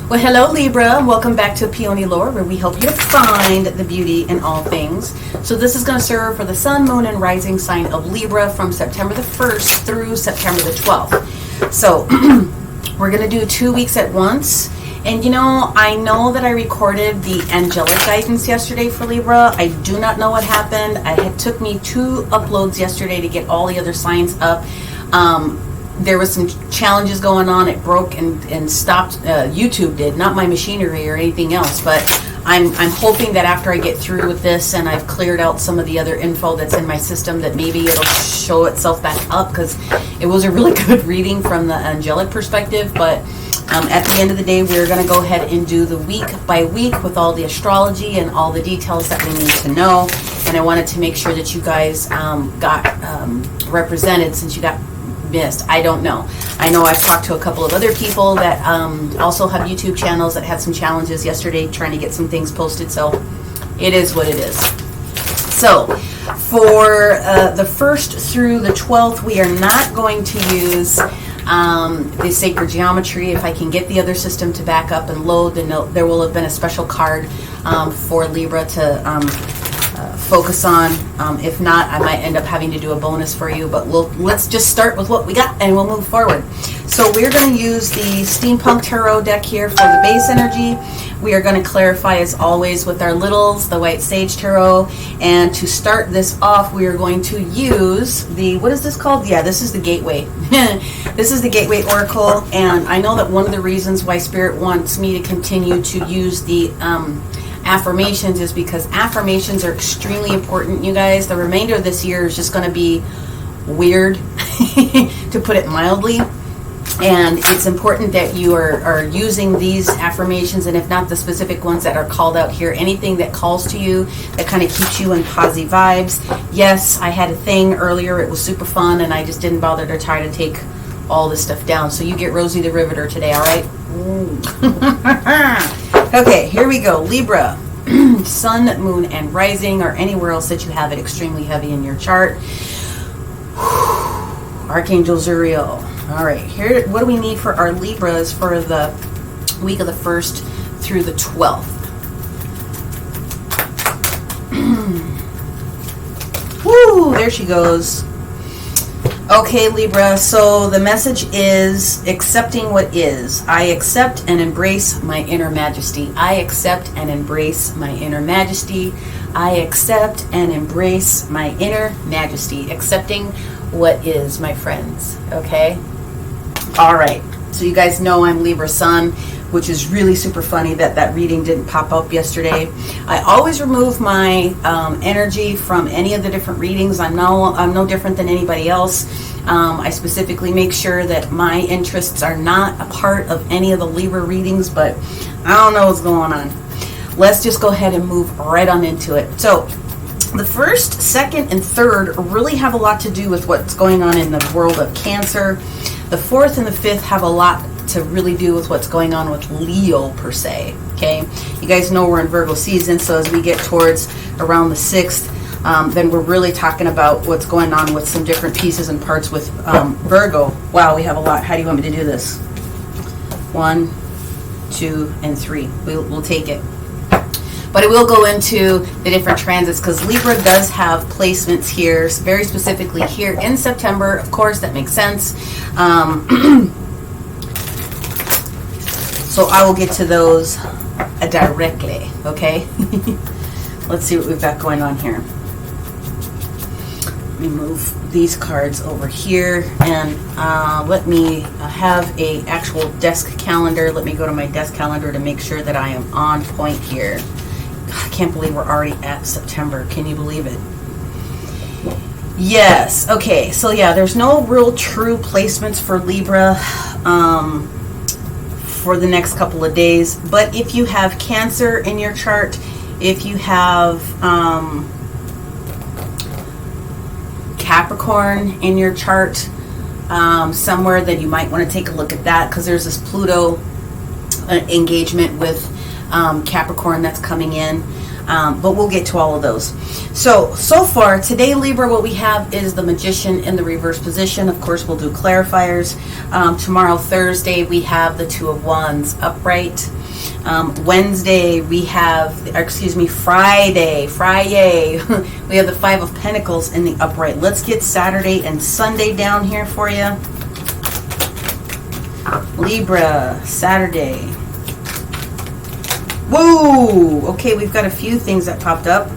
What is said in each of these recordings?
Well, hello Libra, and welcome back to Peony Lore, where we help you to find the beauty in all things. So this is going to serve for the Sun, Moon, and Rising sign of Libra from September the 1st through September the 12th. So we're going to do 2 weeks at once. And you know, I know that I recorded the angelic guidance yesterday for Libra. I do not know what happened. It took me 2 uploads yesterday to get all the other signs up. There was some challenges going on. It broke and stopped. YouTube did, not my machinery or anything else. But I'm hoping that after I get through with this and I've cleared out some of the other info that's in my system, that maybe it'll show itself back up, because it was a really good reading from the angelic perspective. But at the end of the day, we're going to go ahead and do the week by week with all the astrology and all the details that we need to know. And I wanted to make sure that you guys got represented, since you got missed. I don't know. I know I've talked to a couple of other people that also have YouTube channels that had some challenges yesterday trying to get some things posted. So it is what it is. So for the 1st through the 12th, we are not going to use the sacred geometry. If I can get the other system to back up and load, then there will have been a special card for Libra to focus on. If not, I might end up having to do a bonus for you, but let's just start with what we got and we'll move forward. So we're going to use the Steampunk Tarot deck here for the base energy. We are going to clarify, as always, with our littles, the White Sage Tarot. And to start this off, we are going to use the, what is this called? Yeah, this is the Gateway. This is the Gateway Oracle. And I know that one of the reasons why Spirit wants me to continue to use the affirmations is because affirmations are extremely important, you guys. The remainder of this year is just going to be weird, to put it mildly. And it's important that you are using these affirmations, and if not the specific ones that are called out here, anything that calls to you, that kind of keeps you in positive vibes. Yes, I had a thing earlier. It was super fun, and I just didn't bother to try to take all this stuff down. So you get Rosie the Riveter today, all right? Okay, here we go. Libra, Sun, Moon, and Rising, or anywhere else that you have it extremely heavy in your chart. Archangel Zuriel. All right, here, what do we need for our Libras for the week of the 1st through the 12th? Woo, there she goes. Okay, Libra, so the message is accepting what is. I accept and embrace my inner majesty. I accept and embrace my inner majesty. I accept and embrace my inner majesty. Accepting what is, my friends. Okay? All right. So you guys know I'm Libra Sun, which is really super funny that reading didn't pop up yesterday. I always remove my energy from any of the different readings. I'm no different than anybody else. I specifically make sure that my interests are not a part of any of the Libra readings, but I don't know what's going on. Let's just go ahead and move right on into it. So the 1st, 2nd, and 3rd really have a lot to do with what's going on in the world of Cancer. The 4th and the 5th have a lot to really do with what's going on with Leo per se. Okay, you guys know we're in Virgo season, so as we get towards around the 6th, then we're really talking about what's going on with some different pieces and parts with Virgo. Wow, we have a lot. How do you want me to do this? 1, 2, and 3. We'll take it. But it will go into the different transits, because Libra does have placements here, very specifically here in September. Of course, that makes sense. So I will get to those directly, okay? Let's see what we've got going on here. Let me move these cards over here, and let me have a actual desk calendar. Let me go to my desk calendar to make sure that I am on point here. I can't believe we're already at September. Can you believe it? Yes. Okay. So yeah, there's no real true placements for Libra for the next couple of days. But if you have Cancer in your chart, if you have Capricorn in your chart somewhere, that you might want to take a look at that, because there's this Pluto engagement with Capricorn that's coming in. But we'll get to all of those. So far, today, Libra, what we have is the Magician in the reverse position. Of course, we'll do clarifiers. Tomorrow, Thursday, we have the Two of Wands upright. Wednesday, we have, Friday, we have the Five of Pentacles in the upright. Let's get Saturday and Sunday down here for you. Libra, Saturday. Whoa! Okay, we've got a few things that popped up.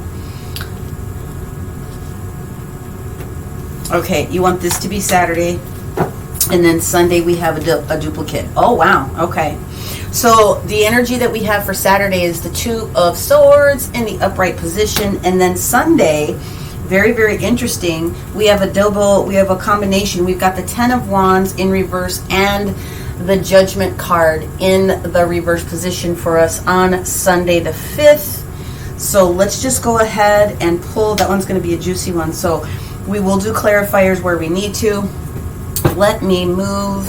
Okay, you want this to be Saturday. And then Sunday we have a duplicate. Oh, wow. Okay. So the energy that we have for Saturday is the Two of Swords in the upright position. And then Sunday, very, very interesting, we have a combination. We've got the Ten of Wands in reverse and the Judgment card in the reverse position for us on Sunday the 5th. So let's just go ahead and pull. That one's going to be a juicy one. So we will do clarifiers where we need to. Let me move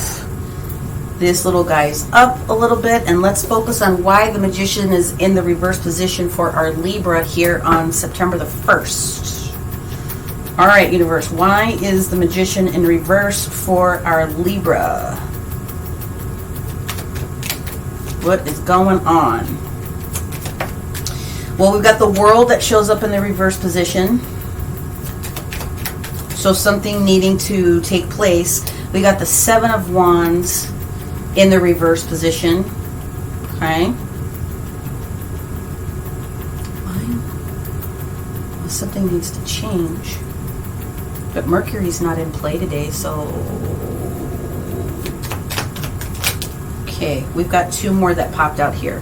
this little guys up a little bit, and let's focus on why the Magician is in the reverse position for our Libra here on September the 1st. All right, universe, why is the Magician in reverse for our Libra? What is going on? Well, we've got the World that shows up in the reverse position. So something needing to take place. We got the Seven of Wands in the reverse position. Okay. Well, something needs to change. But Mercury's not in play today, so... Okay, we've got two more that popped out here.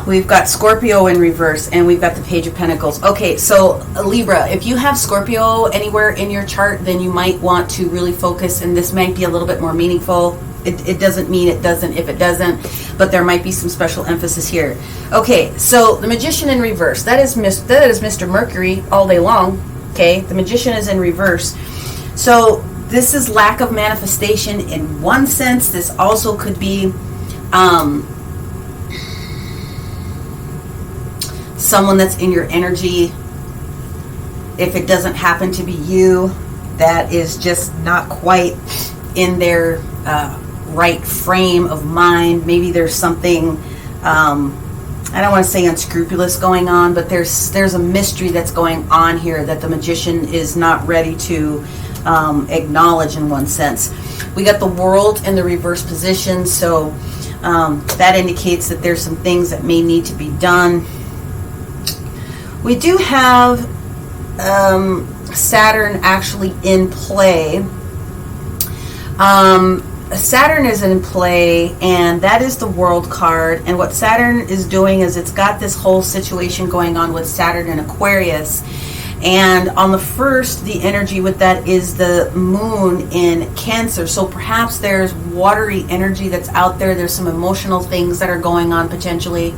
We've got Scorpio in reverse, and we've got the Page of Pentacles. Okay, so Libra, if you have Scorpio anywhere in your chart, then you might want to really focus, and this might be a little bit more meaningful. It doesn't mean it doesn't if it doesn't, but there might be some special emphasis here. Okay, so the Magician in reverse, that is Mr. Mercury all day long. Okay, the Magician is in reverse. So this is lack of manifestation in one sense. This also could be someone that's in your energy. If it doesn't happen to be you, that is just not quite in their right frame of mind. Maybe there's something, I don't want to say unscrupulous going on, but there's a mystery that's going on here that the Magician is not ready to acknowledge in one sense. We got the World in the reverse position, so that indicates that there's some things that may need to be done. We do have Saturn actually in play. Saturn is in play, and that is the World card. And what Saturn is doing is it's got this whole situation going on with Saturn and Aquarius. And on the 1st, the energy with that is the Moon in Cancer. So perhaps there's watery energy that's out there. There's some emotional things that are going on potentially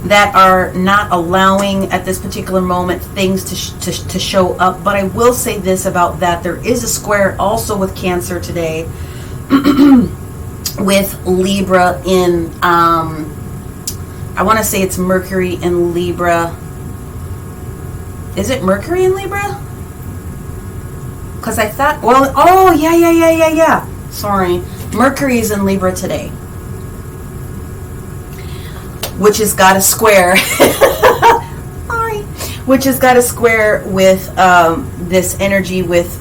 that are not allowing at this particular moment things to show up. But I will say this about that. There is a square also with Cancer today with Libra in, I want to say it's Mercury in Libra. Is it Mercury in Libra? Because I thought, well, oh, yeah. Sorry. Mercury's in Libra today. Which has got a square. Sorry. Which has got a square with this energy with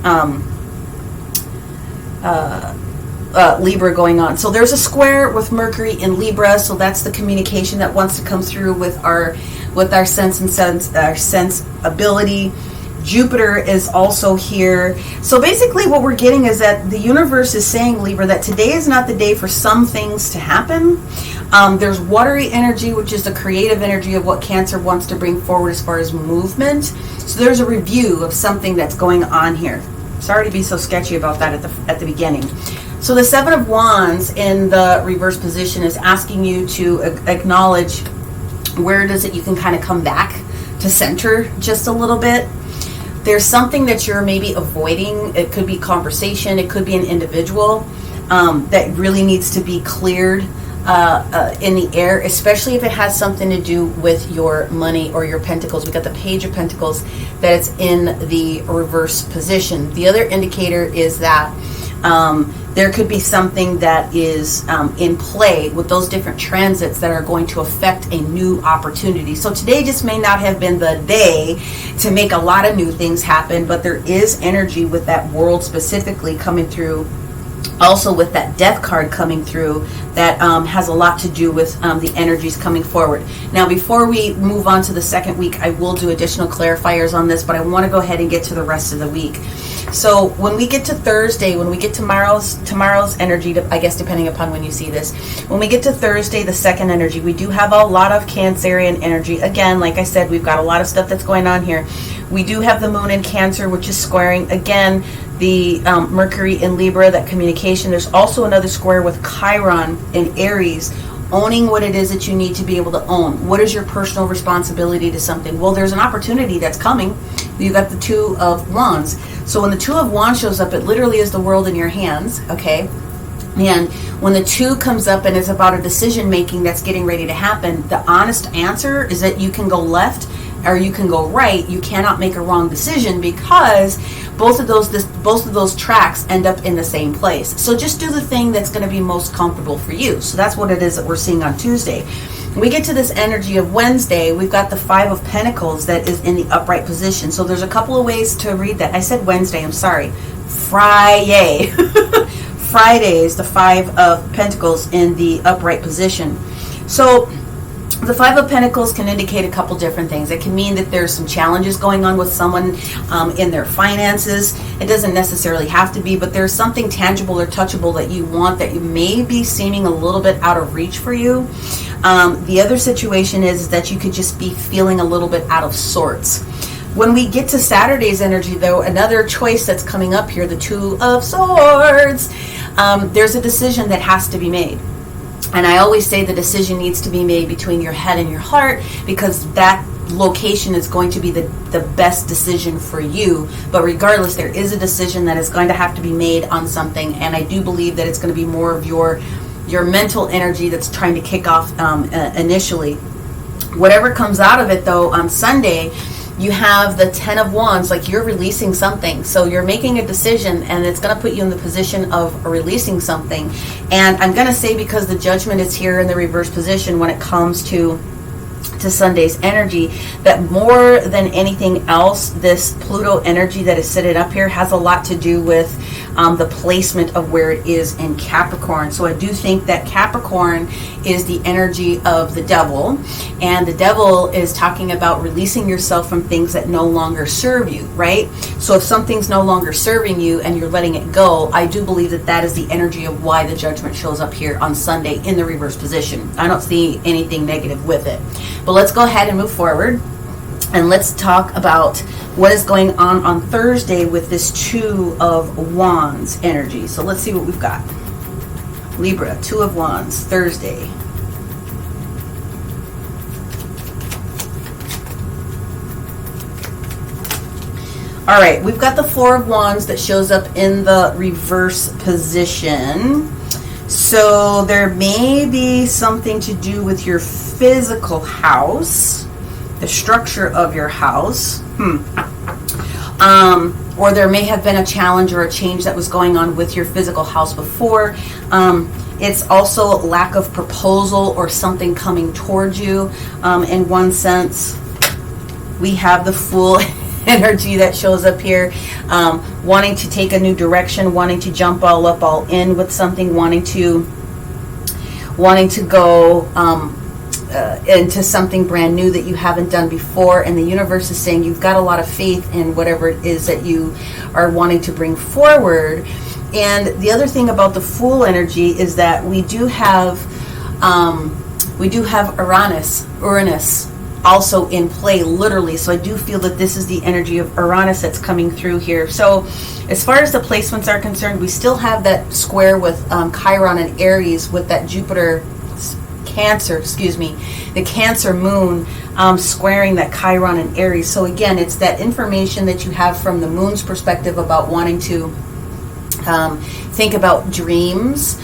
Libra going on. So there's a square with Mercury in Libra. So that's the communication that wants to come through with our sense ability. Jupiter is also here. So basically what we're getting is that the universe is saying, Libra, that today is not the day for some things to happen. There's watery energy, which is the creative energy of what Cancer wants to bring forward as far as movement. So there's a review of something that's going on here. Sorry to be so sketchy about that at the beginning. So the Seven of Wands in the reverse position is asking you to acknowledge where does it you can kind of come back to center just a little bit. There's something that you're maybe avoiding. It could be conversation. It could be an individual that really needs to be cleared. in the air, especially if it has something to do with your money or your pentacles. We got the Page of Pentacles that it's in the reverse position. The other indicator is that there could be something that is in play with those different transits that are going to affect a new opportunity. So today just may not have been the day to make a lot of new things happen, but there is energy with that world specifically coming through. Also with that Death card coming through, that has a lot to do with the energies coming forward. Now, before we move on to the second week, I will do additional clarifiers on this, but I want to go ahead and get to the rest of the week. So when we get to Thursday, when we get tomorrow's energy, I guess depending upon when you see this, when we get to Thursday, the second energy, we do have a lot of Cancerian energy. Again, like I said, we've got a lot of stuff that's going on here. We do have the moon in Cancer, which is squaring, again, the Mercury in Libra, that communication. There's also another square with Chiron in Aries, owning what it is that you need to be able to own. What is your personal responsibility to something? Well, there's an opportunity that's coming. You got the Two of Wands. So when the Two of Wands shows up, it literally is the world in your hands, okay? And when the two comes up and it's about a decision making that's getting ready to happen, the honest answer is that you can go left or you can go right. You cannot make a wrong decision because both of those tracks end up in the same place. So just do the thing that's going to be most comfortable for you. So that's what it is that we're seeing on Tuesday. We get to this energy of Wednesday. We've got the Five of Pentacles that is in the upright position. So there's a couple of ways to read that. I said Wednesday, I'm sorry. Friday. Friday is the Five of Pentacles in the upright position. So the Five of Pentacles can indicate a couple different things. It can mean that there's some challenges going on with someone in their finances. It doesn't necessarily have to be, but there's something tangible or touchable that you want that you may be seeming a little bit out of reach for you. The other situation is that you could just be feeling a little bit out of sorts. When we get to Saturday's energy, though, another choice that's coming up here, the Two of Swords, there's a decision that has to be made. And I always say the decision needs to be made between your head and your heart, because that location is going to be the best decision for you. But regardless, there is a decision that is going to have to be made on something, and I do believe that it's going to be more of your mental energy that's trying to kick off initially. Whatever comes out of it, though, on Sunday, you have the Ten of Wands, like you're releasing something. So you're making a decision, and it's going to put you in the position of releasing something. And I'm going to say, because the Judgment is here in the reverse position when it comes to Sunday's energy, that more than anything else, this Pluto energy that is sitting up here has a lot to do with the placement of where it is in Capricorn. So I do think that Capricorn is the energy of the devil, and the devil is talking about releasing yourself from things that no longer serve you, right? So if something's no longer serving you and you're letting it go, I do believe that that is the energy of why the Judgment shows up here on Sunday in the reverse position. I don't see anything negative with it. But let's go ahead and move forward, and let's talk about what is going on Thursday with this Two of Wands energy. So let's see what we've got. Libra, Two of Wands, Thursday. All right, we've got the Four of Wands that shows up in the reverse position. So there may be something to do with your physical house, the structure of your house. Or there may have been a challenge or a change that was going on with your physical house before. It's also lack of proposal or something coming towards you. In one sense, we have the Fool energy that shows up here, wanting to take a new direction, wanting to jump all up, all in with something, wanting to go into something brand new that you haven't done before. And the universe is saying you've got a lot of faith in whatever it is that you are wanting to bring forward. And the other thing about the Fool energy is that we do have Uranus also in play, literally. So I do feel that this is the energy of Uranus that's coming through here. So as far as the placements are concerned, we still have that square with Chiron and Aries, with that Jupiter Cancer, the Cancer moon squaring that Chiron and Aries. So again, it's that information that you have from the moon's perspective about wanting to think about dreams,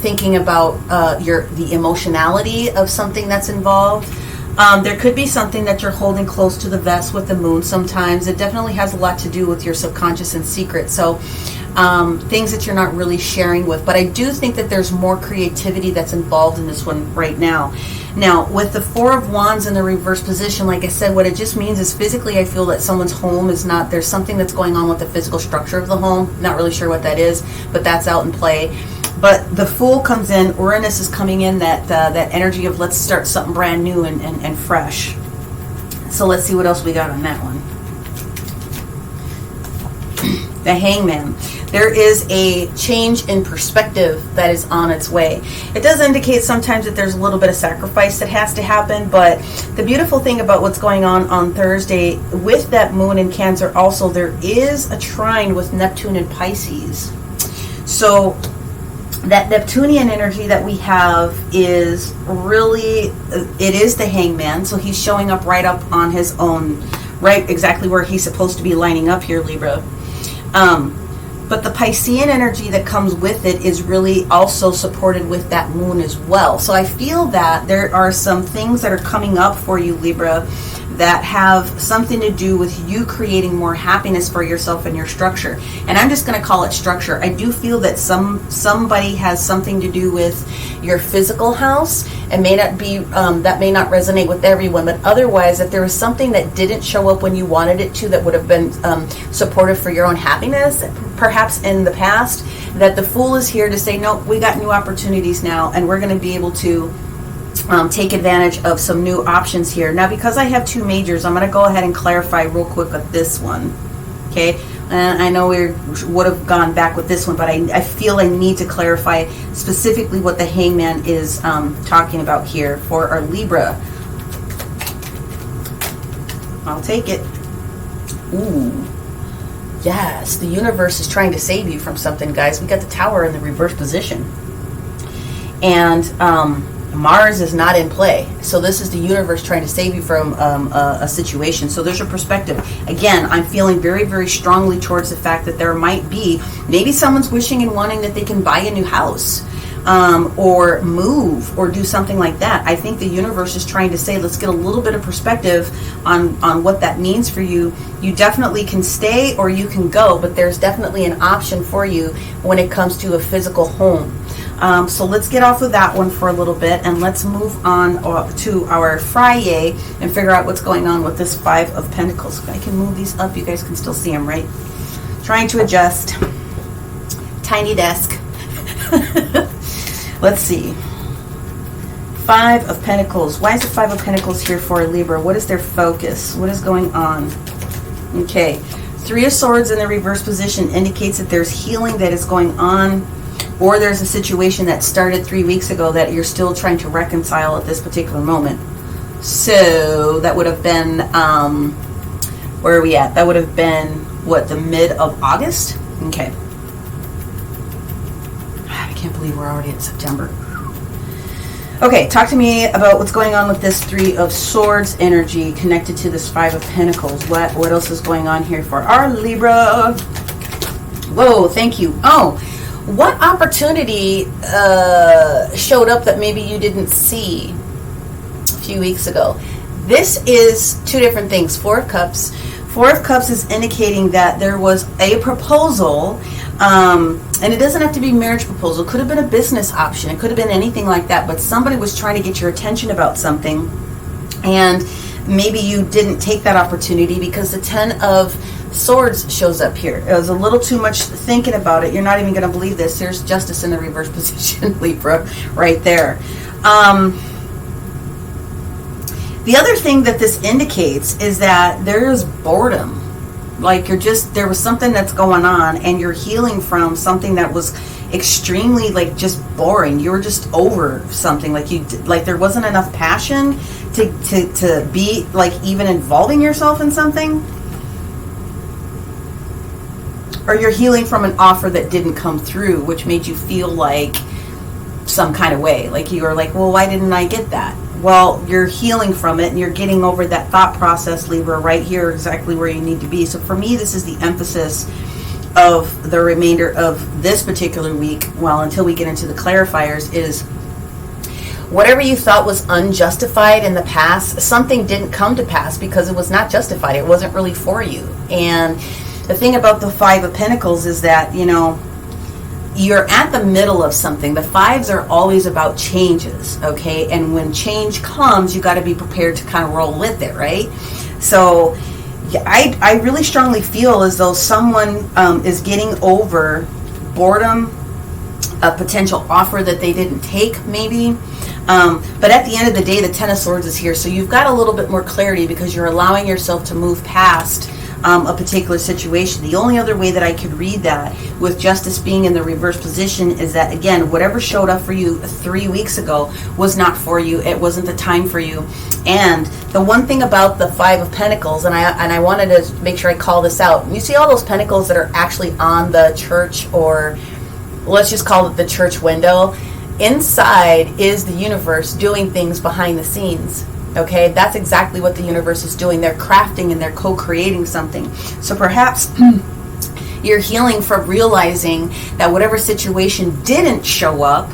thinking about the emotionality of something that's involved. There could be something that you're holding close to the vest with the moon sometimes. It definitely has a lot to do with your subconscious and secret. So things that you're not really sharing with. But I do think that there's more creativity that's involved in this one right now. Now, with the Four of Wands in the reverse position, like I said, what it just means is physically I feel that someone's home is not, there's something that's going on with the physical structure of the home. Not really sure what that is, but that's out in play. But the Fool comes in, Uranus is coming in, that energy of let's start something brand new and fresh. So let's see what else we got on that one. The Hangman. There is a change in perspective that is on its way. It does indicate sometimes that there's a little bit of sacrifice that has to happen, but the beautiful thing about what's going on Thursday with that moon in Cancer also, there is a trine with Neptune and Pisces. So that Neptunian energy that we have is really, it is the Hangman, so he's showing up right up on his own, right exactly where he's supposed to be lining up here, Libra. But the Piscean energy that comes with it is really also supported with that moon as well. So I feel that there are some things that are coming up for you, Libra, that have something to do with you creating more happiness for yourself and your structure. And I'm just going to call it structure. I do feel that somebody has something to do with your physical house. It may not be, that may not resonate with everyone, but otherwise, if there was something that didn't show up when you wanted it to, that would have been supportive for your own happiness, perhaps in the past, that the Fool is here to say, no, we got new opportunities now, and we're going to be able to take advantage of some new options here. Now, because I have two majors, I'm going to go ahead and clarify real quick with this one. Okay, and I know we would have gone back with this one, but I feel I need to clarify specifically what the Hangman is talking about here for our Libra. I'll take it. Ooh, yes, the universe is trying to save you from something, guys. We got the Tower in the reverse position, and Mars is not in play. So this is the universe trying to save you from a situation. So there's your perspective. Again, I'm feeling very, very strongly towards the fact that there might be, maybe someone's wishing and wanting that they can buy a new house, or move, or do something like that. I think the universe is trying to say, let's get a little bit of perspective on what that means for you. You definitely can stay or you can go, but there's definitely an option for you when it comes to a physical home. So let's get off of that one for a little bit, and let's move on to our Friday and figure out what's going on with this Five of Pentacles. If I can move these up, you guys can still see them, right? Trying to adjust. Tiny desk. Let's see. Five of Pentacles. Why is the Five of Pentacles here for Libra? What is their focus? What is going on? Okay. Three of Swords in the reverse position indicates that there's healing that is going on, or there's a situation that started 3 weeks ago that you're still trying to reconcile at this particular moment. So that would have been, where are we at? That would have been, what, the mid of August? Okay. I can't believe we're already in September. Okay, talk to me about what's going on with this Three of Swords energy connected to this Five of Pentacles. What else is going on here for our Libra? Whoa, thank you. Oh, what opportunity showed up that maybe you didn't see a few weeks ago? This is two different things. Four of Cups. Four of Cups is indicating that there was a proposal, and it doesn't have to be a marriage proposal. It could have been a business option. It could have been anything like that, but somebody was trying to get your attention about something, and maybe you didn't take that opportunity because the Ten of Swords shows up here. It was a little too much thinking about it. You're not even going to believe this. There's Justice in the reverse position, Libra, right there. The other thing that this indicates is that there's boredom. Like there was something that's going on, and you're healing from something that was extremely, like, just boring. You were just over something. Like there wasn't enough passion to be, like, even involving yourself in something. Or you're healing from an offer that didn't come through, which made you feel like some kind of way. Like you were like, well, why didn't I get that? Well, you're healing from it, and you're getting over that thought process, Libra, right here, exactly where you need to be. So for me, this is the emphasis of the remainder of this particular week, well, until we get into the clarifiers, is whatever you thought was unjustified in the past, something didn't come to pass because it was not justified. It wasn't really for you. And the thing about the Five of Pentacles is that, you know, you're at the middle of something. The fives are always about changes, okay? And when change comes, you got to be prepared to kind of roll with it, right? So I really strongly feel as though someone is getting over boredom, a potential offer that they didn't take, maybe. But at the end of the day, the Ten of Swords is here. So you've got a little bit more clarity because you're allowing yourself to move past a particular situation. The only other way that I could read that, with Justice being in the reverse position, is that, again, whatever showed up for you 3 weeks ago was not for you. It wasn't the time for you. And the one thing about the Five of Pentacles, and I wanted to make sure I call this out. You see all those pentacles that are actually on the church, or let's just call it the church window. Inside is the universe doing things behind the scenes. Okay, that's exactly what the universe is doing. They're crafting and they're co-creating something. So perhaps you're healing from realizing that whatever situation didn't show up,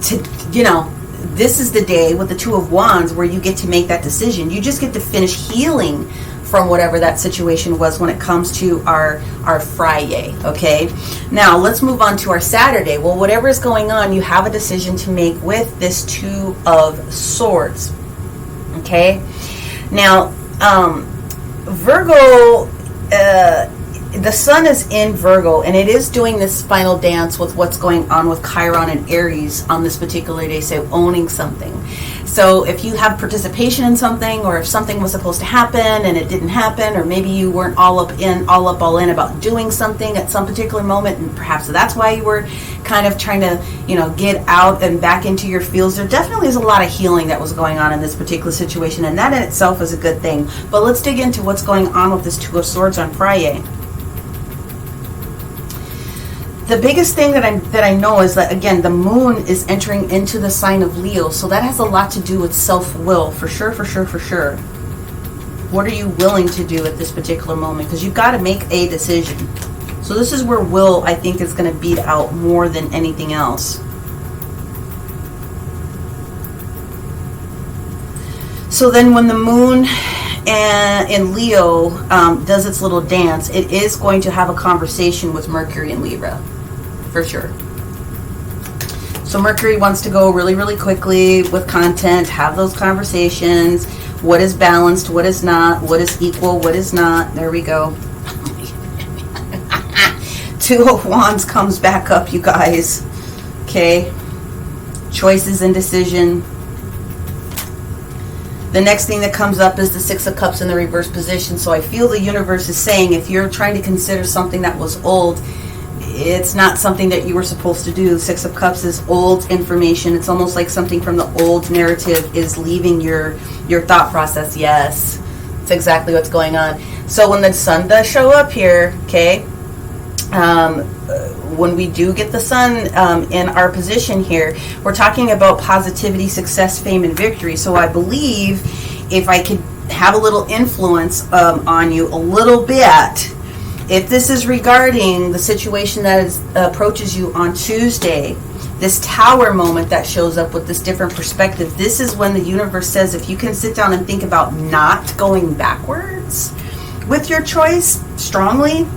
to, you know, this is the day with the Two of Wands where you get to make that decision. You just get to finish healing from whatever that situation was when it comes to our Friday, okay? Now, let's move on to our Saturday. Well, whatever is going on, you have a decision to make with this Two of Swords. Okay, now Virgo, the sun is in Virgo, and it is doing this final dance with what's going on with Chiron and Aries on this particular day, so owning something. So if you have participation in something, or if something was supposed to happen and it didn't happen, or maybe you weren't all in about doing something at some particular moment, and perhaps that's why you were kind of trying to, you know, get out and back into your fields. There definitely is a lot of healing that was going on in this particular situation, and that in itself is a good thing. But let's dig into what's going on with this Two of Swords on Friday. The biggest thing that I know is that, again, the moon is entering into the sign of Leo, so that has a lot to do with self-will, for sure. What are you willing to do at this particular moment? Because you've got to make a decision. So this is where will, I think, is going to beat out more than anything else. So then when the moon in Leo does its little dance, it is going to have a conversation with Mercury in Libra, for sure. So Mercury wants to go really, really quickly with content, have those conversations. What is balanced, what is not, what is equal, what is not. There we go. Two of Wands comes back up, you guys. Okay. Choices and decision. The next thing that comes up is the Six of Cups in the reverse position. So I feel the universe is saying, if you're trying to consider something that was old, it's not something that you were supposed to do. The Six of Cups is old information. It's almost like something from the old narrative is leaving your thought process. Yes, it's exactly what's going on. So when the sun does show up here, okay, when we do get the sun in our position here, we're talking about positivity, success, fame, and victory. So I believe if I could have a little influence on you a little bit, if this is regarding the situation that approaches you on Tuesday, this Tower moment that shows up with this different perspective, this is when the universe says, if you can sit down and think about not going backwards with your choice strongly,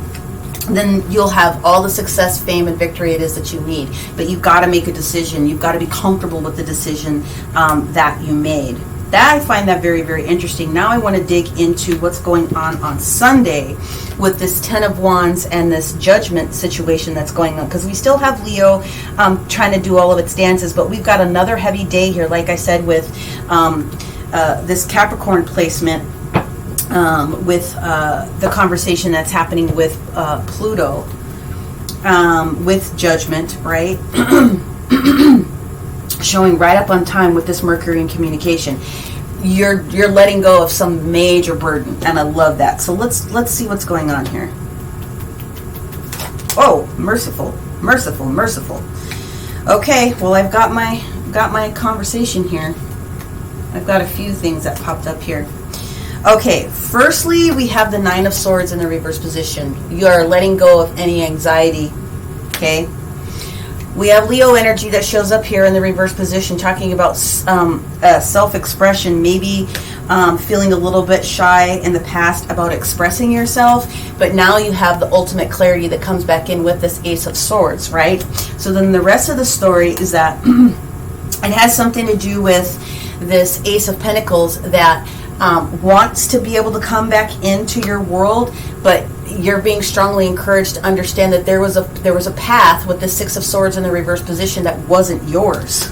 then you'll have all the success, fame, and victory it is that you need. But you've got to make a decision. You've got to be comfortable with the decision that you made. That, I find that very, very interesting. Now I want to dig into what's going on Sunday with this Ten of Wands and this Judgment situation that's going on. Because we still have Leo trying to do all of its dances, but we've got another heavy day here, like I said, with this Capricorn placement, with the conversation that's happening with Pluto, with Judgment, right? Showing right up on time with this Mercury in communication. You're letting go of some major burden, and I love that. So let's see what's going on here. Oh, merciful. Okay, well, I've got my conversation here. I've got a few things that popped up here. Okay, firstly, we have the Nine of Swords in the reverse position. You are letting go of any anxiety, okay? We have Leo energy that shows up here in the reverse position, talking about self-expression, maybe feeling a little bit shy in the past about expressing yourself, but now you have the ultimate clarity that comes back in with this Ace of Swords, right? So then the rest of the story is that it has something to do with this Ace of Pentacles that wants to be able to come back into your world, but you're being strongly encouraged to understand that there was a path with the Six of Swords in the reverse position that wasn't yours.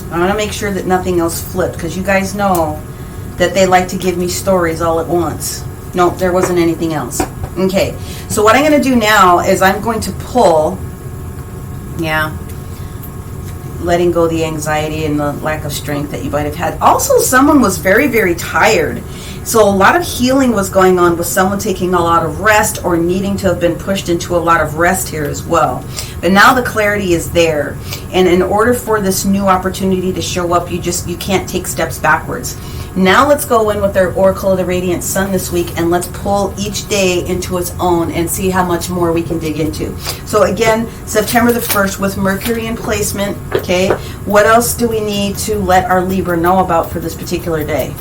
I want to make sure that nothing else flipped, because you guys know that they like to give me stories all at once. No, there wasn't anything else. Okay, so what I'm going to do now is I'm going to pull, letting go the anxiety and the lack of strength that you might have had. Also, someone was very, very tired. So a lot of healing was going on with someone taking a lot of rest or needing to have been pushed into a lot of rest here as well. But now the clarity is there. And in order for this new opportunity to show up, you can't take steps backwards. Now let's go in with our Oracle of the Radiant Sun this week, and let's pull each day into its own and see how much more we can dig into. So again, September the 1st with Mercury in placement, okay? What else do we need to let our Libra know about for this particular day?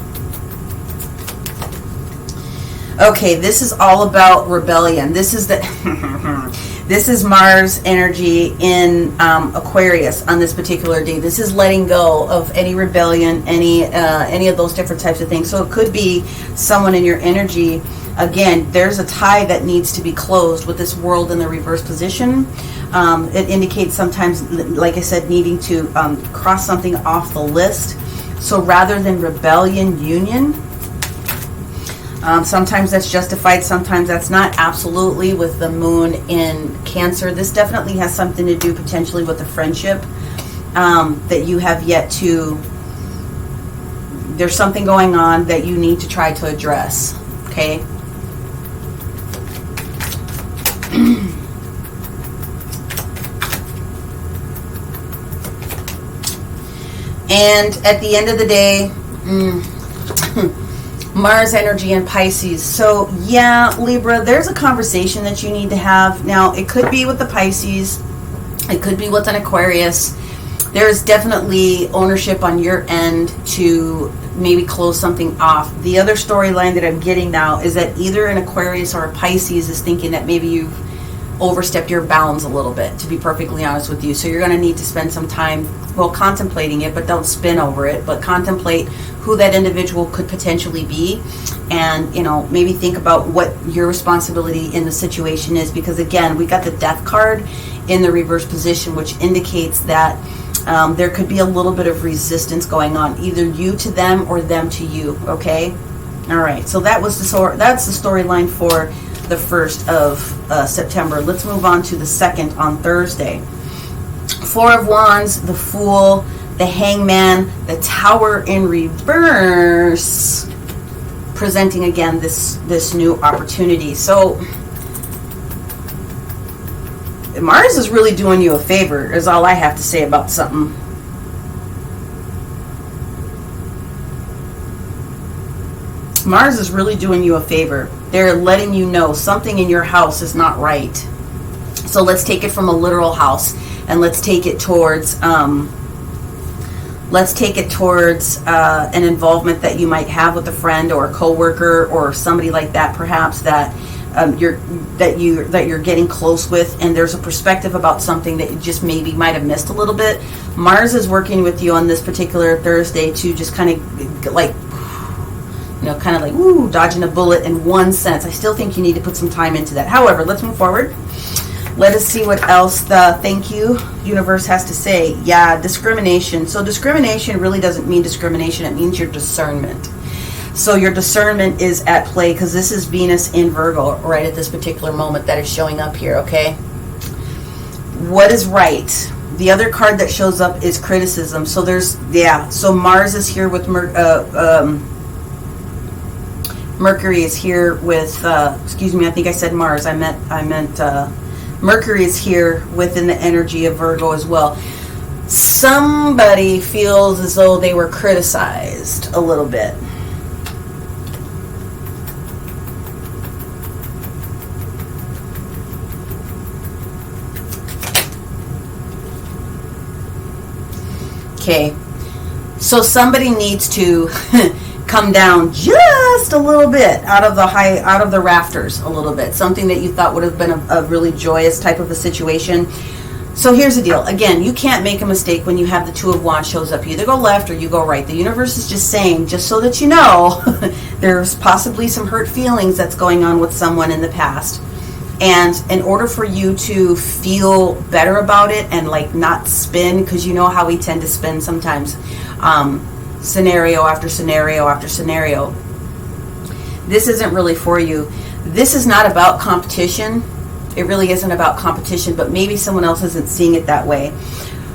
Okay, this is all about rebellion. This is the this is Mars energy in Aquarius on this particular day. This is letting go of any rebellion, any of those different types of things. So it could be someone in your energy. Again, there's a tie that needs to be closed with this world in the reverse position. It indicates sometimes, like I said, needing to cross something off the list. So rather than rebellion, union. Sometimes that's justified, sometimes that's not. Absolutely, with the moon in Cancer, this definitely has something to do potentially with a friendship that you have yet to, there's something going on that you need to try to address, okay? And at the end of the day, Mars energy and Pisces. So yeah, Libra, there's a conversation that you need to have. Now, it could be with the Pisces. It could be with an Aquarius. There's definitely ownership on your end to maybe close something off. The other storyline that I'm getting now is that either an Aquarius or a Pisces is thinking that maybe you've overstepped your bounds a little bit, to be perfectly honest with you. So you're going to need to spend some time, well, contemplating it, but don't spin over it, but contemplate who that individual could potentially be, and maybe think about what your responsibility in the situation is, because again, we got the Death card in the reverse position, which indicates that there could be a little bit of resistance going on, either you to them or them to you. Okay, all right, so that's the storyline for the 1st of September. Let's move on to the 2nd on Thursday. Four of Wands, the Fool, the Hangman, the Tower in reverse, presenting again this new opportunity. So Mars is really doing you a favor, is all I have to say about something. Mars is really doing you a favor. They're letting you know something in your house is not right. So let's take it from a literal house, and let's take it towards an involvement that you might have with a friend or a coworker or somebody like that, perhaps that you're getting close with, and there's a perspective about something that you just maybe might have missed a little bit. Mars is working with you on this particular Thursday to just kind of like, woo, dodging a bullet in one sense. I still think you need to put some time into that. However, let's move forward. Let us see what else the Thankyou universe has to say. Yeah, discrimination. So discrimination really doesn't mean discrimination. It means your discernment. So your discernment is at play, because this is Venus in Virgo right at this particular moment that is showing up here, okay? What is right? The other card that shows up is criticism. So so Mars is here with Mercury is here with, excuse me, I think I said Mars. I meant Mercury is here within the energy of Virgo as well. Somebody feels as though they were criticized a little bit. Okay, so somebody needs to come down just a little bit out of the rafters a little bit. Something that you thought would have been a really joyous type of a situation. So here's the deal. Again, you can't make a mistake when you have the Two of Wands shows up. You either go left or you go right. The universe is just saying, just so that you know, there's possibly some hurt feelings that's going on with someone in the past. And in order for you to feel better about it and like not spin, because you know how we tend to spin sometimes, scenario after scenario after scenario, this isn't really for you. This is not about competition. It really isn't about competition, but maybe someone else isn't seeing it that way.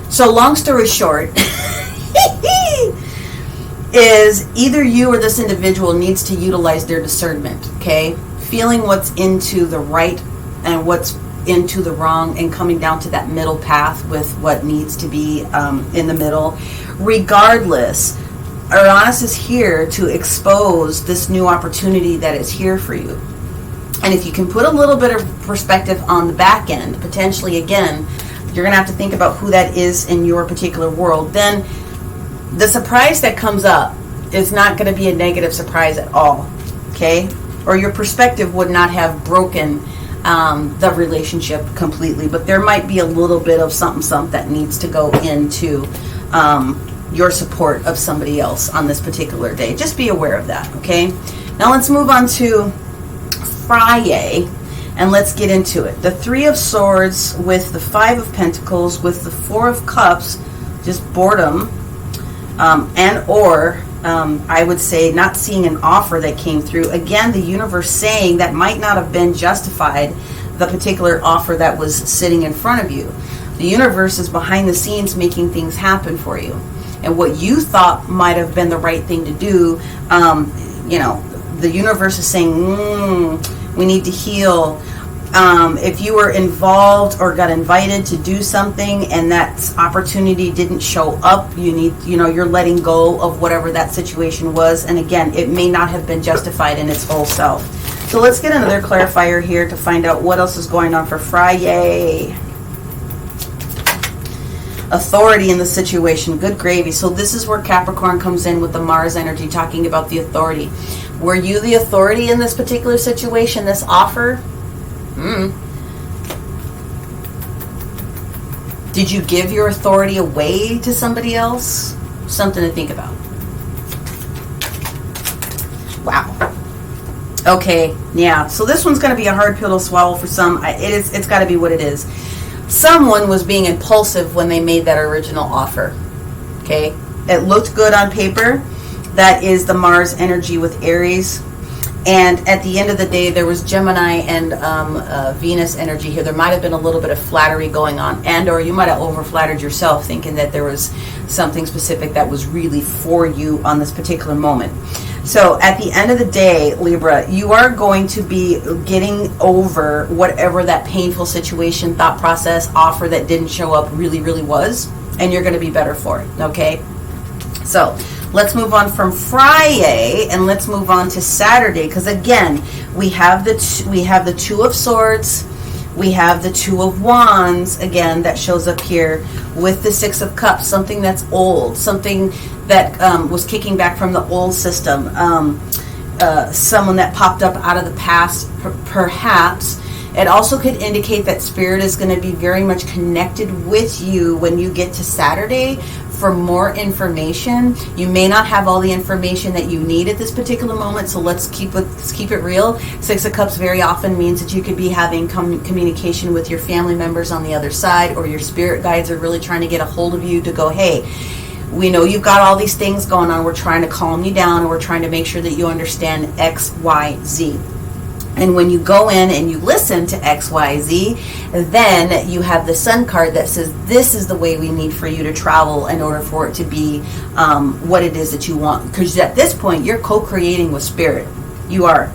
So long story short, is either you or this individual needs to utilize their discernment, okay? Feeling what's into the right and what's into the wrong, and coming down to that middle path with what needs to be in the middle. Regardless, Uranus is here to expose this new opportunity that is here for you. And if you can put a little bit of perspective on the back end, potentially, again, you're going to have to think about who that is in your particular world. Then the surprise that comes up is not going to be a negative surprise at all, okay? Or your perspective would not have broken the relationship completely. But there might be a little bit of something that needs to go into your support of somebody else on this particular day. Just be aware of that, okay? Now let's move on to Friday, and let's get into it. The Three of Swords with the Five of Pentacles with the Four of Cups, just boredom, I would say not seeing an offer that came through. Again, the universe saying that might not have been justified, the particular offer that was sitting in front of you. The universe is behind the scenes making things happen for you. And what you thought might have been the right thing to do, the universe is saying, we need to heal. If you were involved or got invited to do something and that opportunity didn't show up, you're letting go of whatever that situation was. And again, it may not have been justified in its whole self. So let's get another clarifier here to find out what else is going on for Friday. Authority in the situation. Good gravy. So this is where Capricorn comes in with the Mars energy, talking about the authority. Were you the authority in this particular situation, this offer? Did you give your authority away to somebody else? Something to think about. Wow. Okay, yeah. So this one's going to be a hard pill to swallow for some. It's got to be what it is. Someone was being impulsive when they made that original offer. Okay? It looked good on paper. That is the Mars energy with Aries. And at the end of the day, there was Gemini and Venus energy here. There might have been a little bit of flattery going on, or you might have over-flattered yourself, thinking that there was something specific that was really for you on this particular moment. So at the end of the day, Libra, you are going to be getting over whatever that painful situation, thought process, offer that didn't show up really, really was, and you're going to be better for it, okay? So let's move on from Friday and let's move on to Saturday, because again, we have the Two of Swords, we have the Two of Wands again that shows up here with the Six of Cups, something that's old, something that was kicking back from the old system, someone that popped up out of the past, perhaps. It also could indicate that Spirit is going to be very much connected with you when you get to Saturday for more information. You may not have all the information that you need at this particular moment, so let's keep it real. Six of Cups very often means that you could be having communication with your family members on the other side, or your spirit guides are really trying to get a hold of you to go, hey, we know you've got all these things going on. We're trying to calm you down, and we're trying to make sure that you understand X, Y, Z. And when you go in and you listen to X, Y, Z, then you have the Sun card that says this is the way we need for you to travel in order for it to be what it is that you want. Because at this point, you're co-creating with Spirit. You are.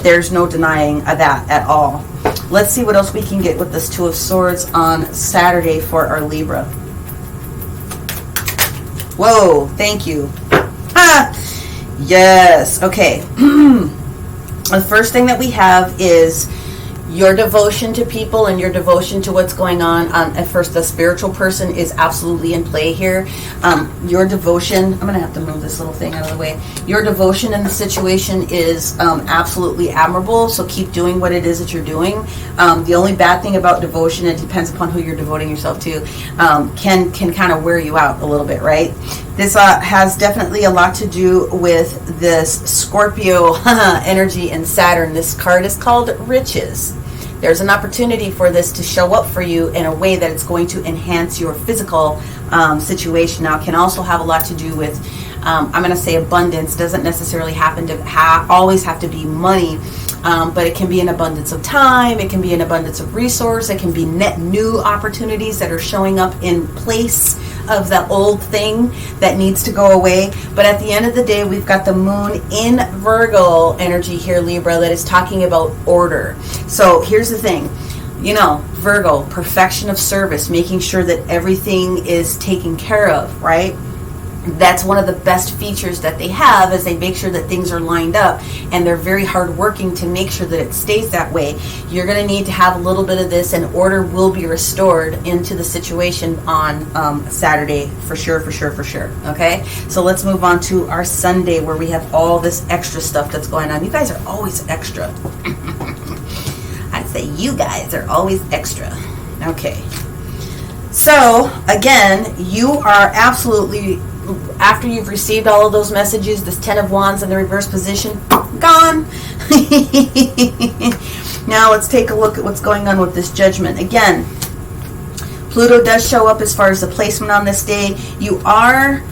There's no denying that at all. Let's see what else we can get with this Two of Swords on Saturday for our Libra. Whoa, thank you. Yes, okay. The first thing that we have is Your devotion to people and your devotion to what's going on, at first the spiritual person is absolutely in play here. Your devotion, I'm going to have to move this little thing out of the way. Your devotion in the situation is absolutely admirable, so keep doing what it is that you're doing. The only bad thing about devotion, it depends upon who you're devoting yourself to, can kind of wear you out a little bit, right? This has definitely a lot to do with this Scorpio energy and Saturn. This card is called Riches. There's an opportunity for this to show up for you in a way that it's going to enhance your physical situation. Now, it can also have a lot to do with, I'm going to say abundance. Doesn't necessarily happen to always have to be money, but it can be an abundance of time. It can be an abundance of resource. It can be net new opportunities that are showing up in place of the old thing that needs to go away. But at the end of the day, we've got the moon in Virgo energy here, Libra, that is talking about order. So here's the thing, Virgo, perfection of service, making sure that everything is taken care of, right? That's one of the best features that they have, is they make sure that things are lined up, and they're very hard working to make sure that it stays that way. You're going to need to have a little bit of this, and order will be restored into the situation on Saturday, for sure. Okay, so let's move on to our Sunday, where we have all this extra stuff that's going on. You guys are always extra. I say you guys are always extra. Okay, so again, you are absolutely, after you've received all of those messages, this 10 of Wands in the reverse position, gone. Now let's take a look at what's going on with this Judgment. Again, Pluto does show up as far as the placement on this day. You were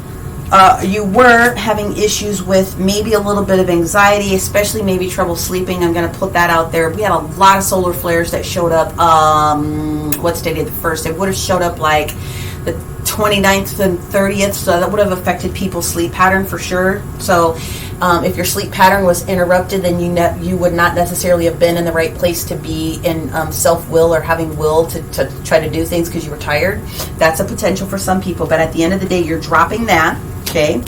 having issues with maybe a little bit of anxiety, especially maybe trouble sleeping. I'm going to put that out there. We had a lot of solar flares that showed up. What's dated the 1st? It would have showed up like the 29th and 30th, so that would have affected people's sleep pattern for sure. So if your sleep pattern was interrupted, then you would not necessarily have been in the right place to be in self-will or having will to try to do things because you were tired. That's a potential for some people, but at the end of the day, you're dropping that, okay?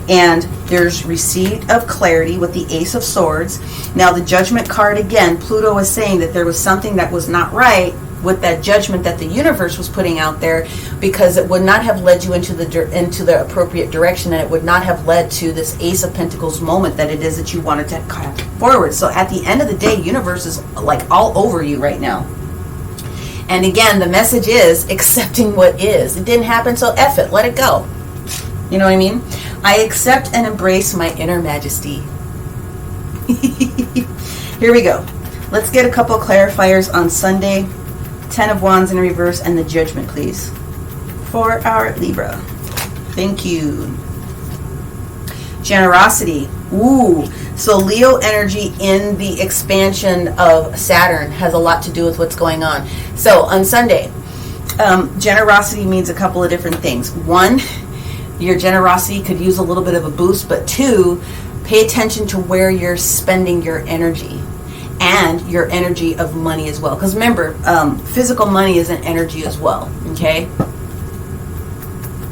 And there's receipt of clarity with the Ace of Swords. Now the Judgment card, again, Pluto is saying that there was something that was not right with that judgment that the universe was putting out there, because it would not have led you into the appropriate direction, and it would not have led to this Ace of Pentacles moment that it is that you wanted to have forward. So at the end of the day, universe is like all over you right now. And again, the message is accepting what is. It didn't happen, so F it, let it go. You know what I mean? I accept and embrace my inner majesty. Here we go. Let's get a couple clarifiers on Sunday. 10 of Wands in reverse and the Judgment, please, for our Libra. Thank you. Generosity. Ooh. So Leo energy in the expansion of Saturn has a lot to do with what's going on. So on Sunday, generosity means a couple of different things. One, your generosity could use a little bit of a boost, but two, pay attention to where you're spending your energy. And your energy of money as well. Because remember, physical money is an energy as well. Okay?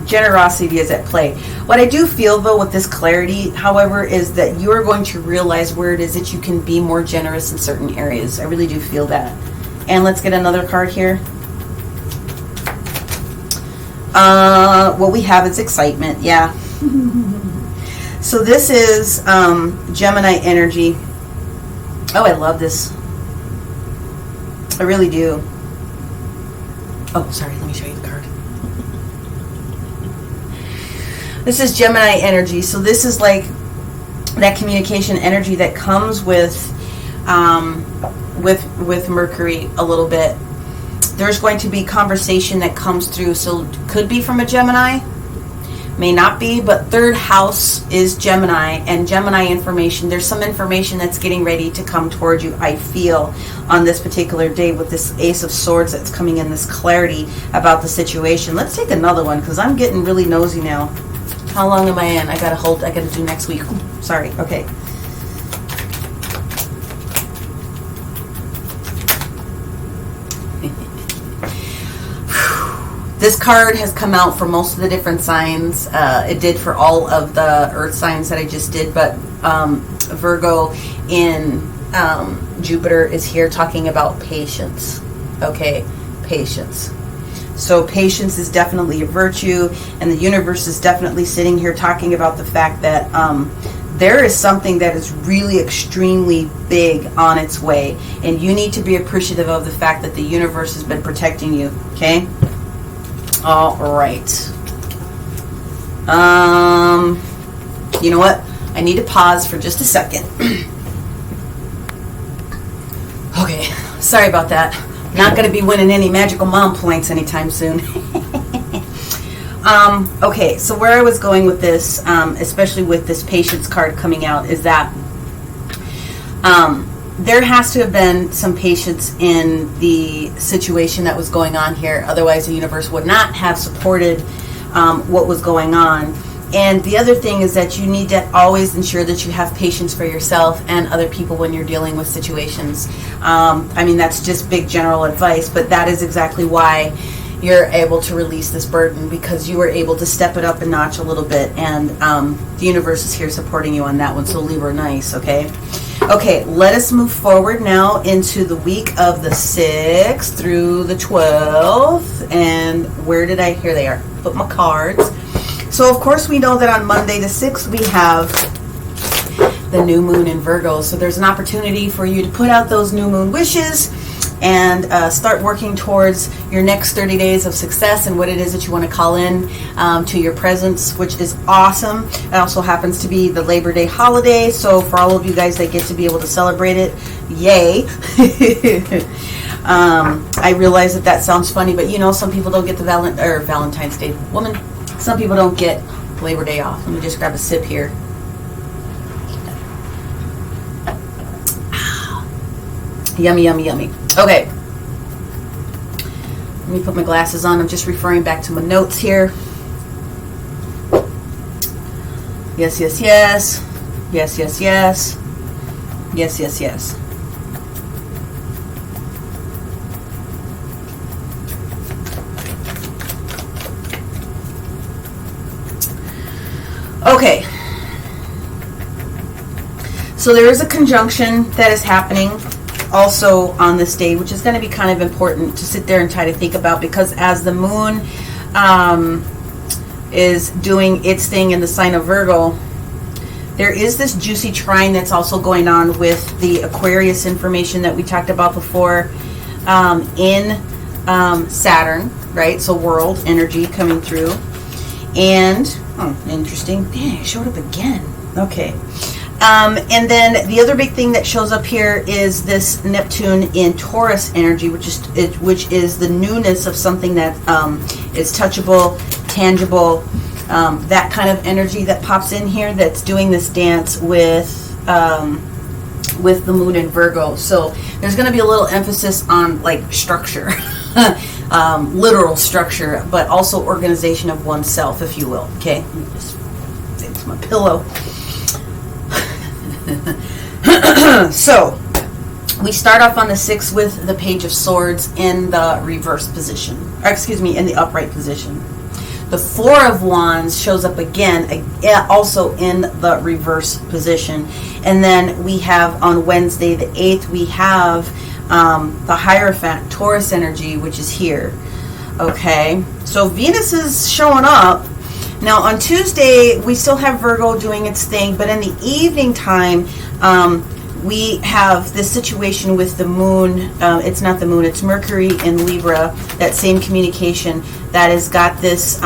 Generosity is at play. What I do feel, though, with this clarity, however, is that you are going to realize where it is that you can be more generous in certain areas. I really do feel that. And let's get another card here. What we have is excitement. Yeah. So this is Gemini energy. Oh, I love this. I really do. Oh, sorry. Let me show you the card. This is Gemini energy. So this is like that communication energy that comes with Mercury a little bit. There's going to be conversation that comes through. So could be from a Gemini. May not be, but third house is Gemini, and Gemini information, there's some information that's getting ready to come towards you, I feel, on this particular day with this Ace of Swords that's coming in, this clarity about the situation. Let's take another one, because I'm getting really nosy now. How long am I in? I gotta do next week. Sorry, okay. This card has come out for most of the different signs. It did for all of the earth signs that I just did, but Virgo in Jupiter is here talking about patience. Okay, patience. So patience is definitely a virtue, and the universe is definitely sitting here talking about the fact that there is something that is really extremely big on its way, and you need to be appreciative of the fact that the universe has been protecting you. Okay? All right. You know what? I need to pause for just a second. Okay, sorry about that. Not going to be winning any magical mom points anytime soon. Okay, so where I was going with this, especially with this patience card coming out, is that there has to have been some patience in the situation that was going on here. Otherwise, the universe would not have supported what was going on. And the other thing is that you need to always ensure that you have patience for yourself and other people when you're dealing with situations. I mean, that's just big general advice, but that is exactly why you're able to release this burden, because you were able to step it up a notch a little bit, and the universe is here supporting you on that one. So Libra, nice. Okay, let us move forward now into the week of the 6th through the 12th. And where did I, here they are, put my cards. So of course we know that on Monday the 6th we have the new moon in Virgo. So there's an opportunity for you to put out those new moon wishes and start working towards your next 30 days of success and what it is that you want to call in to your presence, which is awesome. It also happens to be the Labor Day holiday, so for all of you guys that get to be able to celebrate it, yay. I realize that sounds funny, but you know, some people don't get the Valentine's Day, woman. Some people don't get Labor Day off. Let me just grab a sip here. Yummy, yummy, yummy. Okay. Let me put my glasses on. I'm just referring back to my notes here. Yes, yes, yes. Yes, yes, yes. Yes, yes, yes. Okay. So there is a conjunction that is happening also on this day, which is going to be kind of important to sit there and try to think about, because as the moon is doing its thing in the sign of Virgo, there is this juicy trine that's also going on with the Aquarius information that we talked about before in Saturn, right? So world energy coming through. And, oh, interesting. Dang, it showed up again. Okay. And then the other big thing that shows up here is this Neptune in Taurus energy, which is the newness of something that is touchable, tangible, that kind of energy that pops in here that's doing this dance with the moon in Virgo. So there's going to be a little emphasis on like structure, literal structure, but also organization of oneself, if you will. Okay, let me just fix my pillow. So we start off on the 6th with the Page of Swords in the reverse position, or excuse me, in the upright position. The 4 of Wands shows up again, also in the reverse position. And then we have on Wednesday the 8th, we have the Hierophant, Taurus energy, which is here. Okay, so Venus is showing up. Now on Tuesday, we still have Virgo doing its thing, but in the evening time, we have this situation with the moon. It's not the moon, it's Mercury in Libra, that same communication that has got this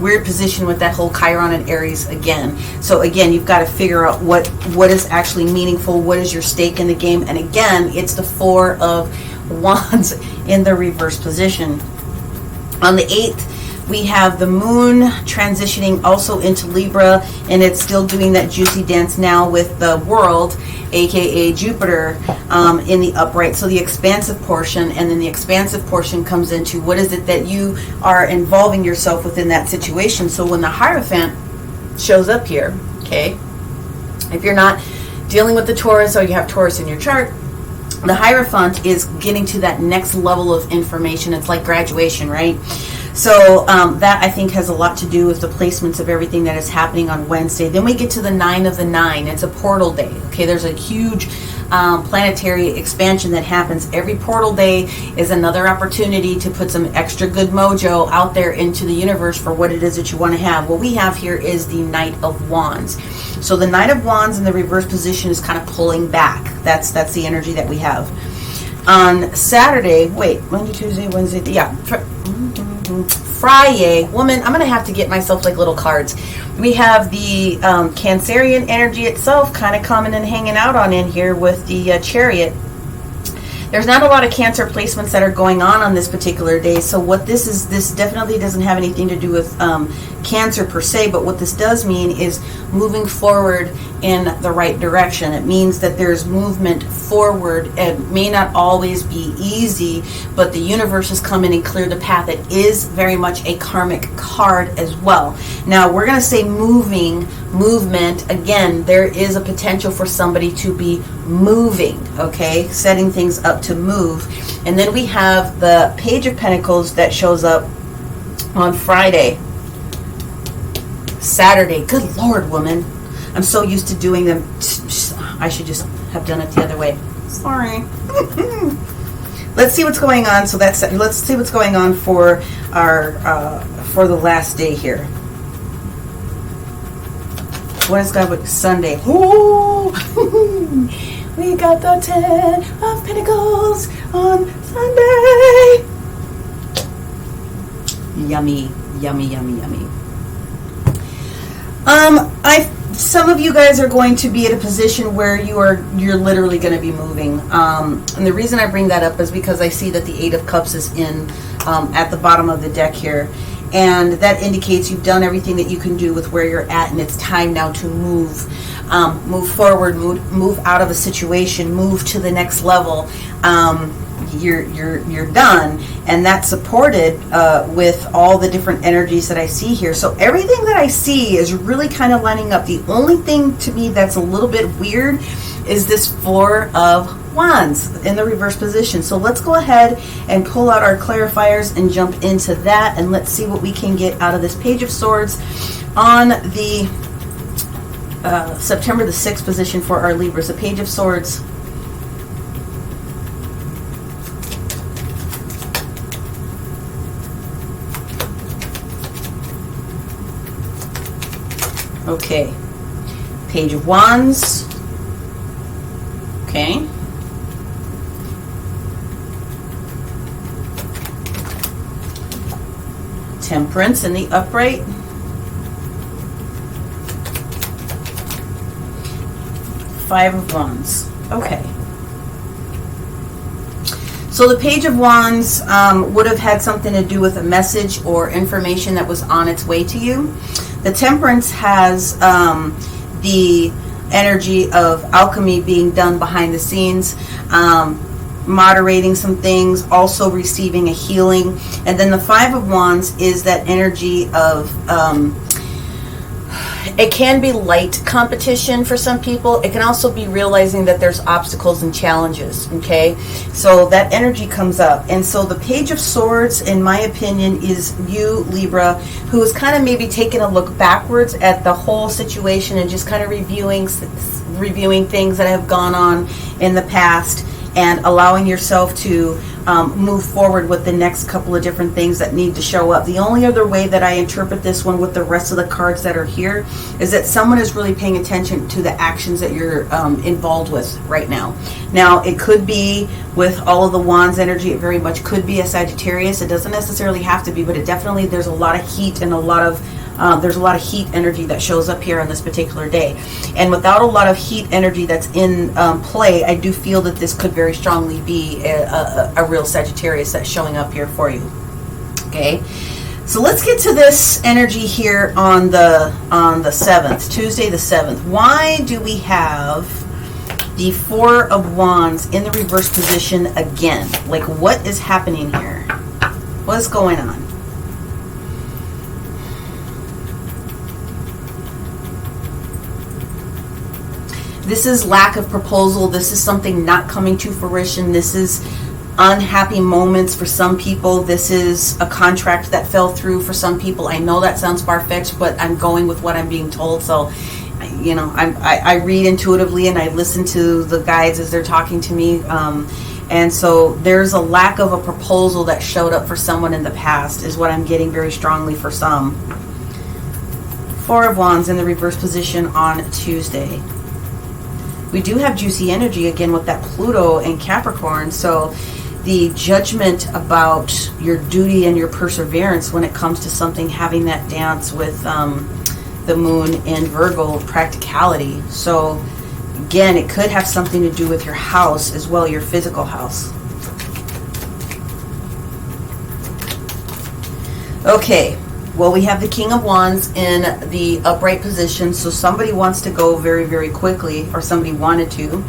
weird position with that whole Chiron and Aries again. So again, you've got to figure out what is actually meaningful, what is your stake in the game. And again, it's the 4 of Wands in the reverse position. On the 8th, we have the moon transitioning also into Libra, and it's still doing that juicy dance now with the world, aka Jupiter, in the upright. So the expansive portion, and then the expansive portion comes into what is it that you are involving yourself within that situation. So when the Hierophant shows up here, okay, if you're not dealing with the Taurus or you have Taurus in your chart, the Hierophant is getting to that next level of information. It's like graduation, right? So that I think has a lot to do with the placements of everything that is happening on Wednesday. Then we get to the 9 of the 9. It's a portal day. Okay, there's a huge planetary expansion that happens every portal day is another opportunity to put some extra good mojo out there into the universe for what it is that you want to have. What we have here is the Knight of Wands. So the Knight of Wands in the reverse position is kind of pulling back. That's the energy that we have. On Saturday, Monday, Tuesday, Wednesday, Friday, woman, I'm going to have to get myself like little cards. We have the Cancerian energy itself kind of coming and hanging out on in here with the Chariot. There's not a lot of Cancer placements that are going on this particular day. So what this is, this definitely doesn't have anything to do with Cancer per se, but what this does mean is moving forward in the right direction. It means that there's movement forward. It may not always be easy, but the universe has come in and cleared the path. It is very much a karmic card as well. Now we're going to say movement. Again, there is a potential for somebody to be moving, okay? Setting things up to move. And then we have the Page of Pentacles that shows up on Friday. Saturday. Good Lord, woman. I'm so used to doing them. I should just have done it the other way. Sorry. Let's see what's going on. So let's see what's going on for our for the last day here. What is God with Sunday? Ooh, we got the 10 of Pentacles on Sunday. Yummy, yummy, yummy, yummy. Some of you guys are going to be at a position where you're literally going to be moving. And the reason I bring that up is because I see that the Eight of Cups is in at the bottom of the deck here. And that indicates you've done everything that you can do with where you're at, and it's time now to move forward, move out of a situation, move to the next level. You're done, and that's supported with all the different energies that I see here. So everything that I see is really kind of lining up. The only thing to me that's a little bit weird is this Four of Wands in the reverse position. So let's go ahead and pull out our clarifiers and jump into that, and let's see what we can get out of this Page of Swords on the September the 6th position for our Libras. The Page of Swords. Okay. Page of Wands. Okay. Temperance in the upright. Five of Wands. Okay. So the Page of Wands would have had something to do with a message or information that was on its way to you. The Temperance has the energy of alchemy being done behind the scenes, moderating some things, also receiving a healing. And then the Five of Wands is that energy of it can be light competition for some people. It can also be realizing that there's obstacles and challenges, okay? So that energy comes up. And so the Page of Swords, in my opinion, is you, Libra, who is kind of maybe taking a look backwards at the whole situation and just kind of reviewing things that have gone on in the past and allowing yourself to move forward with the next couple of different things that need to show up. The only other way that I interpret this one with the rest of the cards that are here is that someone is really paying attention to the actions that you're involved with right now. Now, it could be with all of the Wands energy. It very much could be a Sagittarius. It doesn't necessarily have to be, but it definitely, there's a lot of heat and there's a lot of heat energy that shows up here on this particular day. And without a lot of heat energy that's in play, I do feel that this could very strongly be a real Sagittarius that's showing up here for you. Okay, so let's get to this energy here on the 7th, Tuesday the 7th. Why do we have the Four of Wands in the reverse position again? Like, what is happening here? What is going on? This is lack of proposal. This is something not coming to fruition. This is unhappy moments for some people. This is a contract that fell through for some people. I know that sounds far-fetched, but I'm going with what I'm being told. So you know, I read intuitively and I listen to the guides as they're talking to me. And so there's a lack of a proposal that showed up for someone in the past is what I'm getting very strongly for some. Four of Wands in the reverse position on Tuesday. We do have juicy energy again with that Pluto and Capricorn. So the judgment about your duty and your perseverance when it comes to something, having that dance with the moon in Virgo, practicality. So again, it could have something to do with your house as well, your physical house. Okay, well, we have the King of Wands in the upright position, so somebody wants to go very, very quickly, or somebody wanted to.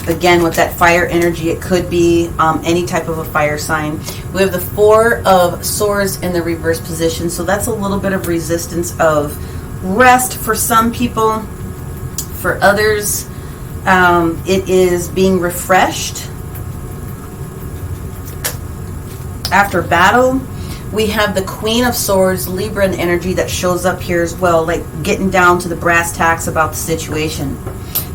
Again, with that fire energy, it could be any type of a fire sign. We have the Four of Swords in the reverse position, so that's a little bit of resistance of rest for some people. For others, it is being refreshed after battle. We have the Queen of Swords, Libra energy that shows up here as well, like getting down to the brass tacks about the situation.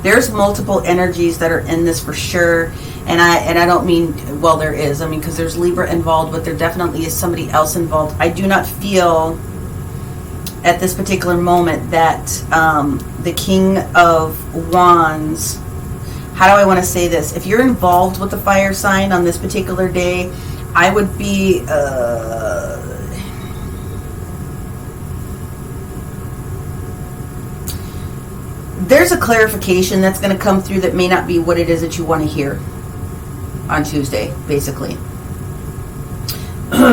There's multiple energies that are in this for sure, and I don't mean, well, there is, I mean, because there's Libra involved, but there definitely is somebody else involved. I do not feel at this particular moment that the King of Wands, how do I want to say this? If you're involved with the fire sign on this particular day, I would be there's a clarification that's going to come through that may not be what it is that you want to hear on Tuesday, basically.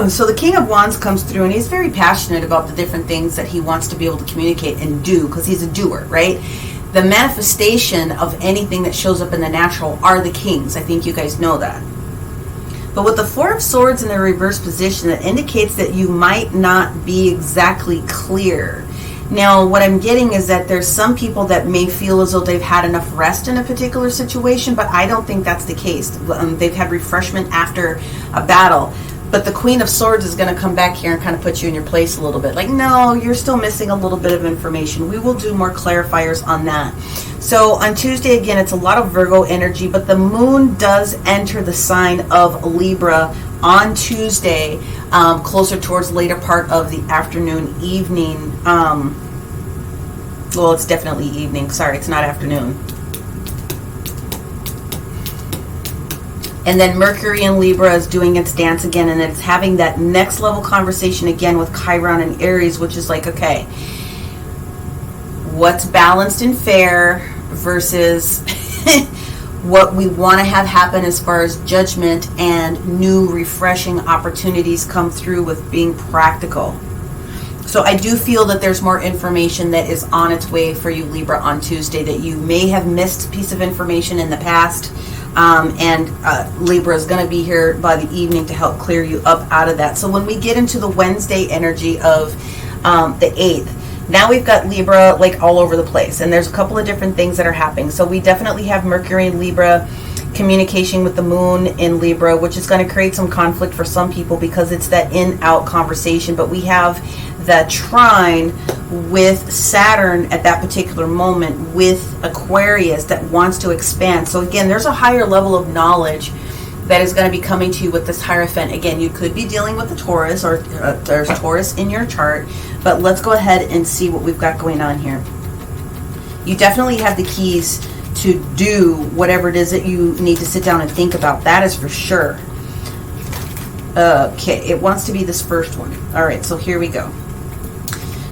So the King of Wands comes through and he's very passionate about the different things that he wants to be able to communicate and do, because he's a doer, right? The manifestation of anything that shows up in the natural are the kings. I think you guys know that. But with the Four of Swords in the reverse position, that indicates that you might not be exactly clear. Now, what I'm getting is that there's some people that may feel as though they've had enough rest in a particular situation, but I don't think that's the case. They've had refreshment after a battle. But the Queen of Swords is going to come back here and kind of put you in your place a little bit. Like, no, you're still missing a little bit of information. We will do more clarifiers on that. So on Tuesday, again, it's a lot of Virgo energy, but the moon does enter the sign of Libra on Tuesday, closer towards later part of the afternoon, evening. Well, it's definitely evening. Sorry, it's not afternoon. And then Mercury in Libra is doing its dance again, and it's having that next level conversation again with Chiron and Aries, which is like, okay, what's balanced and fair versus what we want to have happen as far as judgment and new refreshing opportunities come through with being practical. So I do feel that there's more information that is on its way for you, Libra, on Tuesday, that you may have missed a piece of information in the past. Libra is going to be here by the evening to help clear you up out of that. So when we get into the Wednesday energy of the 8th, now we've got Libra like all over the place, and there's a couple of different things that are happening. So we definitely have Mercury in Libra, communication with the moon in Libra, which is going to create some conflict for some people because it's that in-out conversation. But we have the trine with Saturn at that particular moment with Aquarius that wants to expand. So again, there's a higher level of knowledge that is going to be coming to you with this Hierophant. Again, you could be dealing with a Taurus, or there's Taurus in your chart, but let's go ahead and see what we've got going on here. You definitely have the keys to do whatever it is that you need to sit down and think about. That is for sure. Okay, it wants to be this first one. All right, so here we go.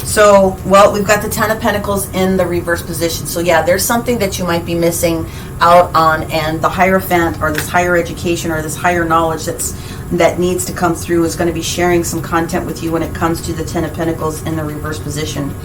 So, well, we've got the Ten of Pentacles in the reverse position. So, yeah, there's something that you might be missing out on, and the Hierophant, or this higher education, or this higher knowledge that needs to come through, is going to be sharing some content with you when it comes to the Ten of Pentacles in the reverse position.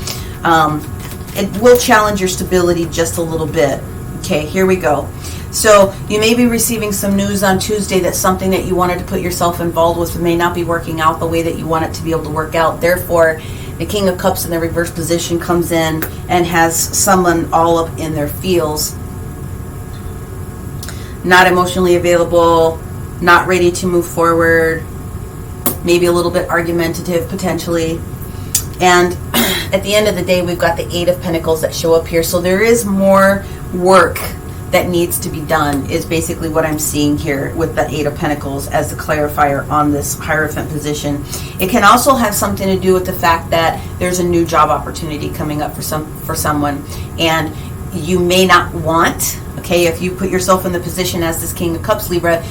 It will challenge your stability just a little bit. Okay, here we go. So you may be receiving some news on Tuesday that something that you wanted to put yourself involved with may not be working out the way that you want it to be able to work out. Therefore, the King of Cups in the reverse position comes in and has someone all up in their feels. Not emotionally available, not ready to move forward, maybe a little bit argumentative potentially. And at the end of the day, we've got the Eight of Pentacles that show up here. So there is more work that needs to be done, is basically what I'm seeing here with the Eight of Pentacles as the clarifier on this Hierophant position. It can also have something to do with the fact that there's a new job opportunity coming up for someone, and you may not want, okay, if you put yourself in the position as this King of Cups, Libra,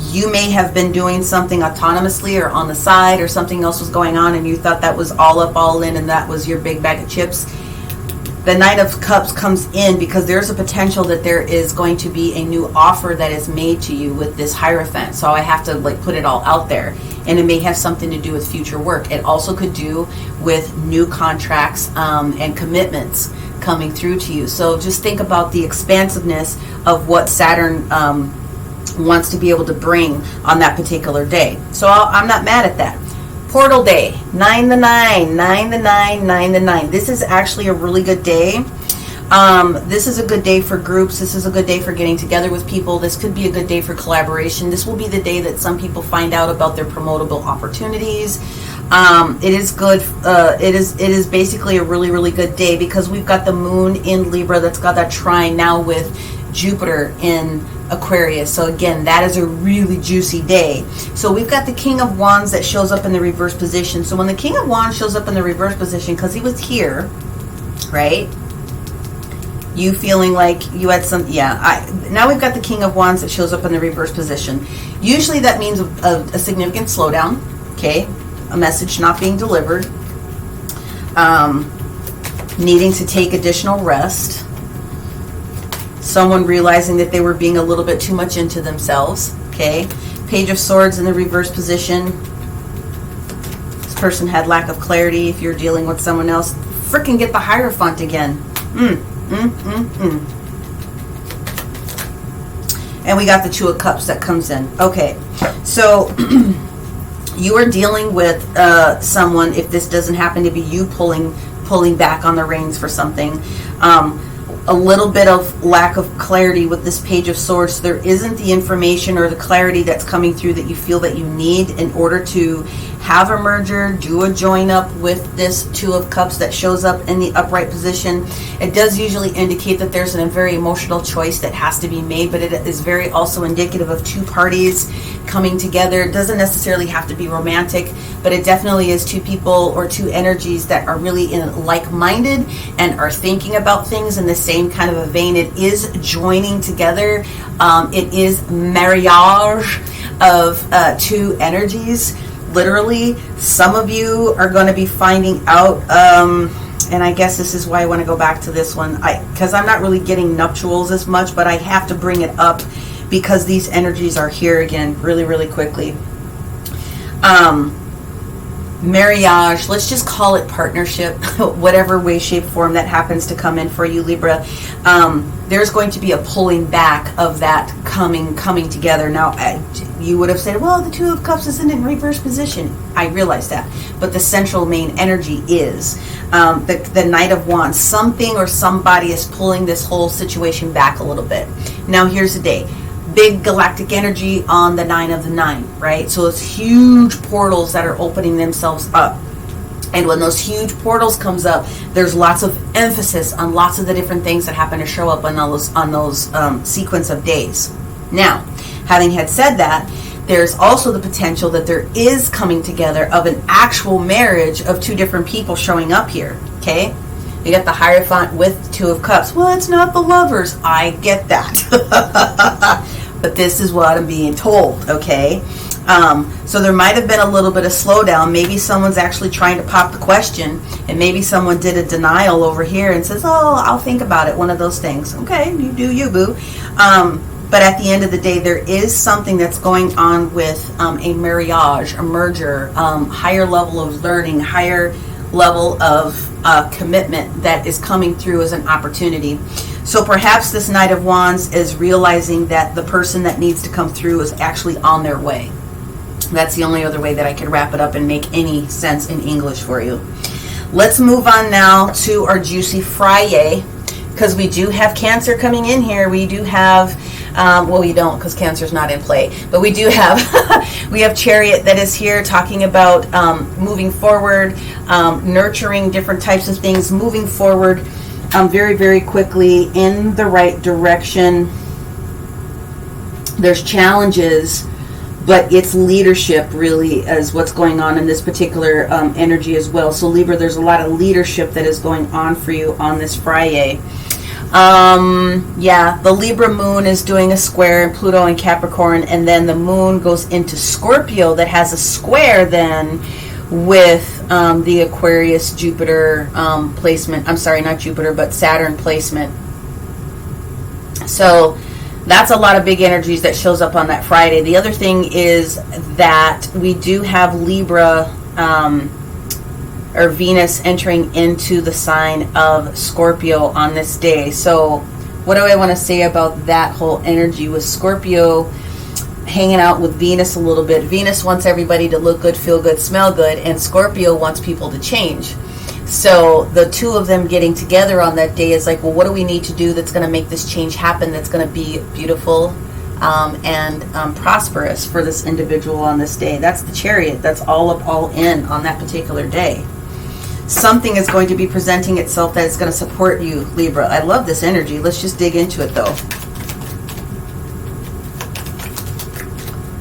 you may have been doing something autonomously or on the side, or something else was going on and you thought that was all up, all in, and that was your big bag of chips. The Knight of Cups comes in because there's a potential that there is going to be a new offer that is made to you with this Hierophant. So I have to like put it all out there, and it may have something to do with future work. It also could do with new contracts and commitments coming through to you. So just think about the expansiveness of what Saturn wants to be able to bring on that particular day. So I'm not mad at that. Portal day, 9 the 9, 9 the 9, 9 the 9. This is actually a really good day. This is a good day for groups. This is a good day for getting together with people. This could be a good day for collaboration. This will be the day that some people find out about their promotable opportunities. It is good. It is basically a really, really good day because we've got the moon in Libra that's got that trine now with Jupiter in Aquarius. So again, that is a really juicy day. So we've got the King of Wands that shows up in the reverse position. So when the King of Wands shows up in the reverse position, because he was here, right? You feeling like you had some, now we've got the King of Wands that shows up in the reverse position. Usually that means a significant slowdown, okay? A message not being delivered, needing to take additional rest, someone realizing that they were being a little bit too much into themselves, okay? Page of Swords in the reverse position. This person had lack of clarity. If you're dealing with someone else, freaking get the Hierophant again. And we got the Two of Cups that comes in. Okay, so you are dealing with someone, if this doesn't happen to be you pulling back on the reins for something, a little bit of lack of clarity with this Page of Swords. There isn't the information or the clarity that's coming through that you feel that you need in order to have a merger, do a join up with this Two of Cups that shows up in the upright position. It does usually indicate that there's a very emotional choice that has to be made, but it is very also indicative of two parties coming together. It doesn't necessarily have to be romantic, but it definitely is two people or two energies that are really like-minded and are thinking about things in the same kind of a vein. It is joining together. It is marriage of two energies. Literally, some of you are going to be finding out, and I guess this is why I want to go back to this one, because I'm not really getting nuptials as much, but I have to bring it up because these energies are here again really, really quickly. Marriage, let's just call it partnership, whatever way, shape, form that happens to come in for you, Libra. There's going to be a pulling back of that coming together. Now, you would have said, well, the Two of Cups isn't in reverse position. I realize that. But the central main energy is the Knight of Wands. Something or somebody is pulling this whole situation back a little bit. Now, here's the day. Big galactic energy on the 9 of the 9, right? So it's huge portals that are opening themselves up. And when those huge portals comes up, there's lots of emphasis on lots of the different things that happen to show up on those sequence of days. Now, having had said that, there's also the potential that there is coming together of an actual marriage of two different people showing up here, okay? You got the Hierophant with Two of Cups. Well, it's not the lovers. I get that. But this is what I'm being told, okay? So there might have been a little bit of slowdown. Maybe someone's actually trying to pop the question, and maybe someone did a denial over here and says, oh, I'll think about it, one of those things. Okay, you do you, boo. But at the end of the day, there is something that's going on with a marriage, a merger, higher level of learning, higher level of commitment that is coming through as an opportunity. So perhaps this Knight of Wands is realizing that the person that needs to come through is actually on their way. That's the only other way that I can wrap it up and make any sense in English for you. Let's move on now to our Juicy Friday, because we do have Cancer coming in here. We do have Well, we don't, because Cancer's not in play. But we do have, we have Chariot that is here talking about moving forward, nurturing different types of things, moving forward very, very quickly in the right direction. There's challenges, but it's leadership really is what's going on in this particular energy as well. So Libra, there's a lot of leadership that is going on for you on this Friday. Yeah, the Libra moon is doing a square in Pluto and Capricorn, and then the moon goes into Scorpio that has a square then with the Aquarius Jupiter placement. I'm sorry, not Jupiter, but Saturn placement. So that's a lot of big energies that shows up on that Friday. The other thing is that we do have Libra or Venus entering into the sign of Scorpio on this day. So what do I want to say about that whole energy with Scorpio hanging out with Venus a little bit? Venus wants everybody to look good, feel good, smell good, and Scorpio wants people to change. So the two of them getting together on that day is like, well, what do we need to do that's going to make this change happen, that's going to be beautiful and prosperous for this individual on this day? That's the Chariot. That's all in on that particular day. Something is going to be presenting itself that is going to support you, Libra. I love this energy. Let's just dig into it, though.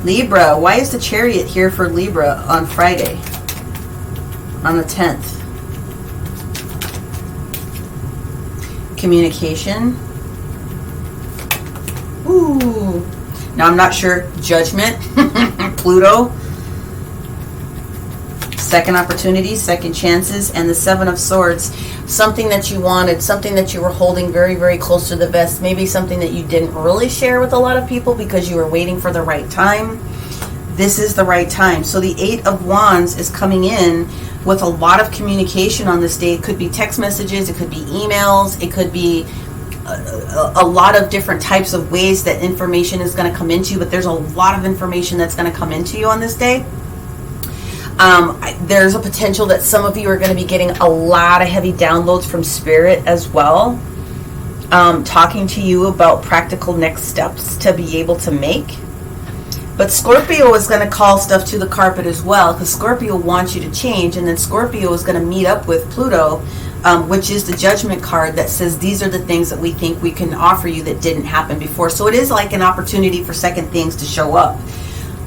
Libra, why is the Chariot here for Libra on Friday, on the 10th? Communication. Ooh. Now I'm not sure. Judgment. Pluto. Second opportunities, second chances, and the Seven of Swords. Something that you wanted, something that you were holding very, very close to the vest. Maybe something that you didn't really share with a lot of people because you were waiting for the right time. This is the right time. So the Eight of Wands is coming in with a lot of communication on this day. It could be text messages, it could be emails, it could be a lot of different types of ways that information is going to come into you, but there's a lot of information that's going to come into you on this day. There's a potential that some of you are going to be getting a lot of heavy downloads from Spirit as well, talking to you about practical next steps to be able to make. But Scorpio is going to call stuff to the carpet as well, because Scorpio wants you to change, and then Scorpio is going to meet up with Pluto, which is the Judgment card that says these are the things that we think we can offer you that didn't happen before. So it is like an opportunity for second things to show up.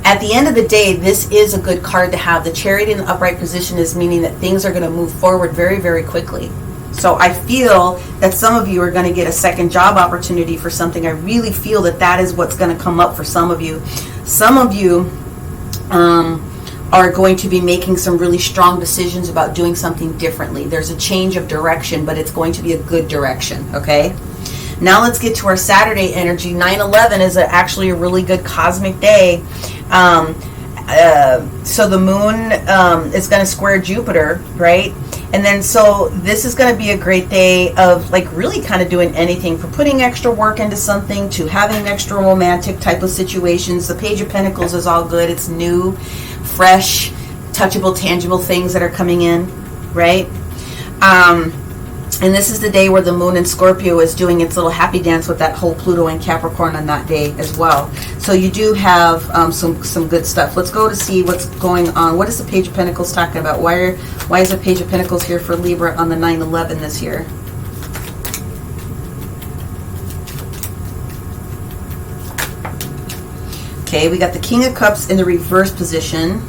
At the end of the day, this is a good card to have. The Chariot in the upright position is meaning that things are going to move forward very, very quickly. So I feel that some of you are going to get a second job opportunity for something. I really feel that that is what's going to come up for some of you. Some of you are going to be making some really strong decisions about doing something differently. There's a change of direction, but it's going to be a good direction, okay? Now let's get to our Saturday energy. 9/11 is actually a really good cosmic day. So the moon is going to square Jupiter, right? And then so this is going to be a great day of like really kind of doing anything, from putting extra work into something to having extra romantic type of situations. The Page of Pentacles is all good. It's new, fresh, touchable, tangible things that are coming in, right? And this is the day where the moon in Scorpio is doing its little happy dance with that whole Pluto and Capricorn on that day as well. So you do have some good stuff. Let's go to see what's going on. What is the Page of Pentacles talking about? Why is the Page of Pentacles here for Libra on the 9/11 this year? Okay, we got the King of Cups in the reverse position.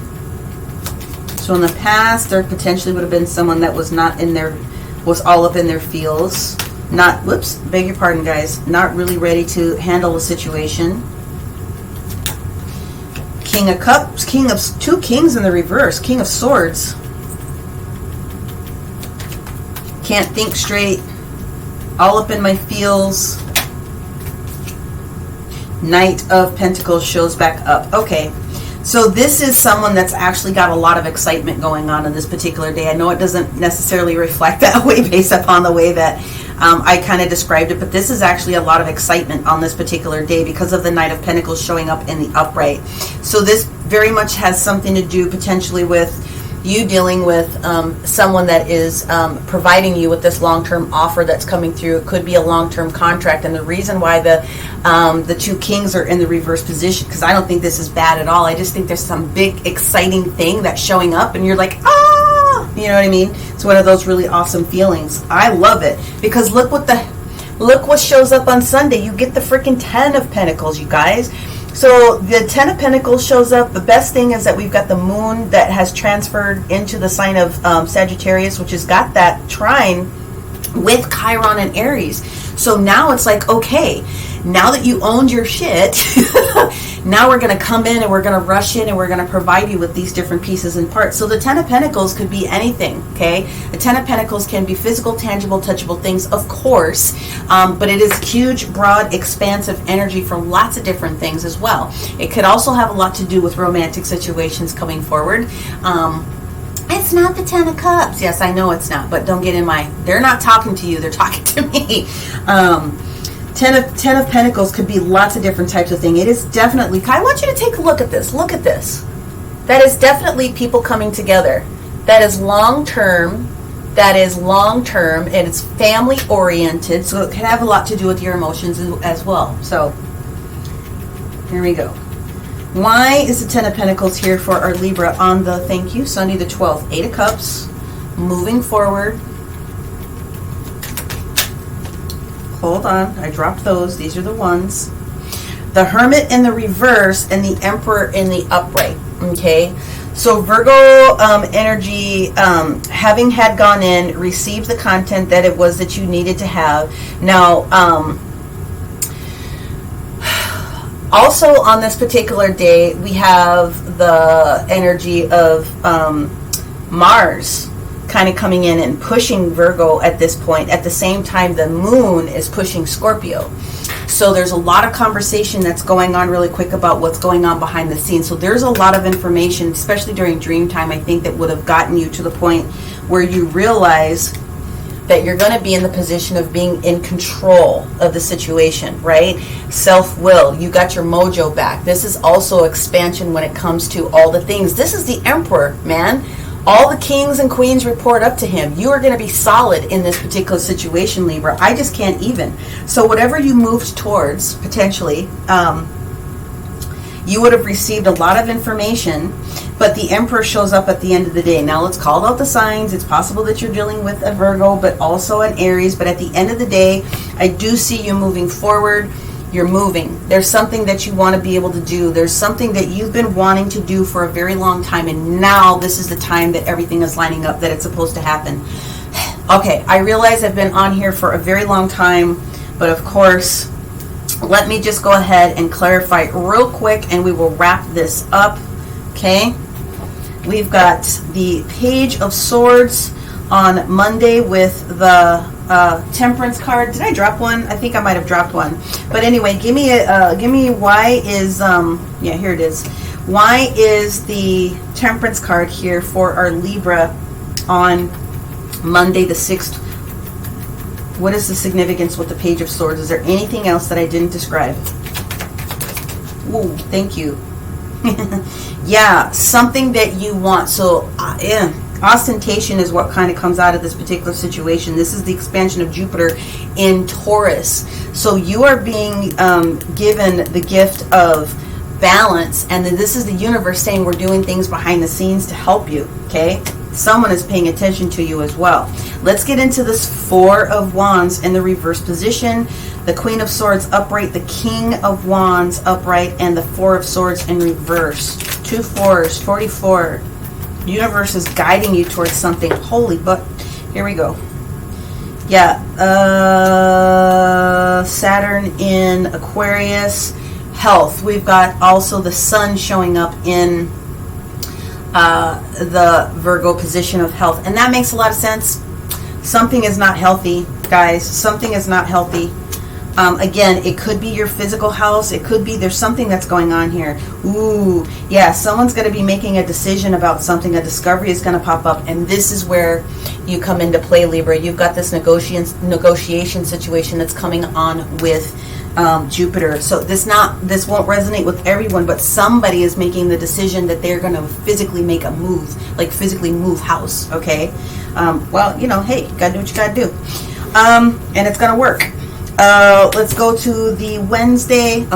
So in the past, there potentially would have been someone that was not in their, was all up in their feels. Not, whoops, beg your pardon guys, not really ready to handle a situation. King of Cups, two kings in the reverse, King of Swords. Can't think straight, all up in my feels. Knight of Pentacles shows back up. Okay, so this is someone that's actually got a lot of excitement going on this particular day. I know it doesn't necessarily reflect that way based upon the way that I kind of described it, but this is actually a lot of excitement on this particular day because of the Knight of Pentacles showing up in the upright. So this very much has something to do potentially with you dealing with someone that is providing you with this long-term offer that's coming through. It could be a long-term contract, and the reason why the two kings are in the reverse position, because I don't think this is bad at all. I just think there's some big exciting thing that's showing up, and you're like, ah, you know what I mean? It's one of those really awesome feelings. I love it, because look what shows up on Sunday. You get the freaking 10 of Pentacles, you guys. So the 10 of Pentacles shows up. The best thing is that we've got the moon that has transferred into the sign of Sagittarius, which has got that trine with Chiron and Aries. So now it's like, okay, now that you owned your shit, now we're going to come in and we're going to rush in and we're going to provide you with these different pieces and parts. So the 10 of Pentacles could be anything, okay? The 10 of Pentacles can be physical, tangible, touchable things, of course, but it is huge, broad, expansive energy for lots of different things as well. It could also have a lot to do with romantic situations coming forward. It's not the 10 of Cups. Yes, I know it's not, but don't get in my... They're not talking to you. They're talking to me. 10 of Pentacles could be lots of different types of things. It is definitely... I want you to take a look at this. Look at this. That is definitely people coming together. That is long-term. That is long-term, and it's family-oriented, so it can have a lot to do with your emotions as well. So, here we go. Why is the 10 of Pentacles here for our Libra on the Thank You, Sunday the 12th? 8 of Cups, moving forward. Hold on, I dropped those. These are the ones. The Hermit in the reverse and the Emperor in the upright, okay? So Virgo energy, having had gone in, received the content that it was that you needed to have. Now, also on this particular day, we have the energy of Mars kind of coming in and pushing Virgo at this point. At the same time, the moon is pushing Scorpio. So there's a lot of conversation that's going on really quick about what's going on behind the scenes. So there's a lot of information, especially during dream time, I think, that would have gotten you to the point where you realize that you're going to be in the position of being in control of the situation, right? Self-will. You got your mojo back. This is also expansion when it comes to all the things. This is the Emperor, man. All the kings and queens report up to him. You are going to be solid in this particular situation, Libra. I just can't even. So whatever you moved towards, potentially, you would have received a lot of information, but the Emperor shows up at the end of the day. Now let's call out the signs. It's possible that you're dealing with a Virgo, but also an Aries. But at the end of the day, I do see you moving forward. You're moving. There's something that you want to be able to do. There's something that you've been wanting to do for a very long time, and now this is the time that everything is lining up, that it's supposed to happen. Okay, I realize I've been on here for a very long time, but of course, let me just go ahead and clarify real quick, and we will wrap this up. Okay? We've got the Page of Swords on Monday with the Temperance card. Did I drop one? I think I might have dropped one. But anyway, give me why is yeah, here it is. Why is the Temperance card here for our Libra on Monday the 6th? What is the significance with the Page of Swords? Is there anything else that I didn't describe? Ooh, thank you. Yeah, something that you want. So, yeah. Ostentation is what kind of comes out of this particular situation. This is the expansion of Jupiter in Taurus. So you are being given the gift of balance, and then this is the universe saying we're doing things behind the scenes to help you, okay? Someone is paying attention to you as well. Let's get into this Four of Wands in the reverse position, the Queen of Swords upright, the King of Wands upright, and the Four of Swords in reverse. 2 4s, 44. Universe is guiding you towards something. Holy but here we go. Yeah, Saturn in Aquarius. Health. We've got also the Sun showing up in the Virgo position of health, and that makes a lot of sense. Something is not healthy, guys. Something is not healthy. Again, it could be your physical house. It could be there's something that's going on here. Ooh, yeah, someone's going to be making a decision about something. A discovery is going to pop up, and this is where you come into play, Libra. You've got this negotiation situation that's coming on with Jupiter. So this won't resonate with everyone, but somebody is making the decision that they're going to physically make a move, like physically move house. Okay. Well, you know, hey, you gotta do what you gotta do. And it's gonna work. Let's go to the Wednesday.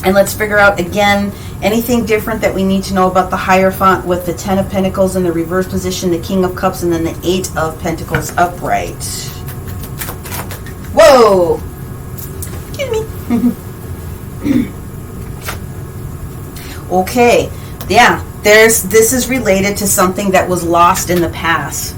And let's figure out again anything different that we need to know about the Hierophant with the 10 of Pentacles in the reverse position, the King of Cups, and then the 8 of Pentacles upright. Whoa! Excuse me. Okay, yeah, this is related to something that was lost in the past.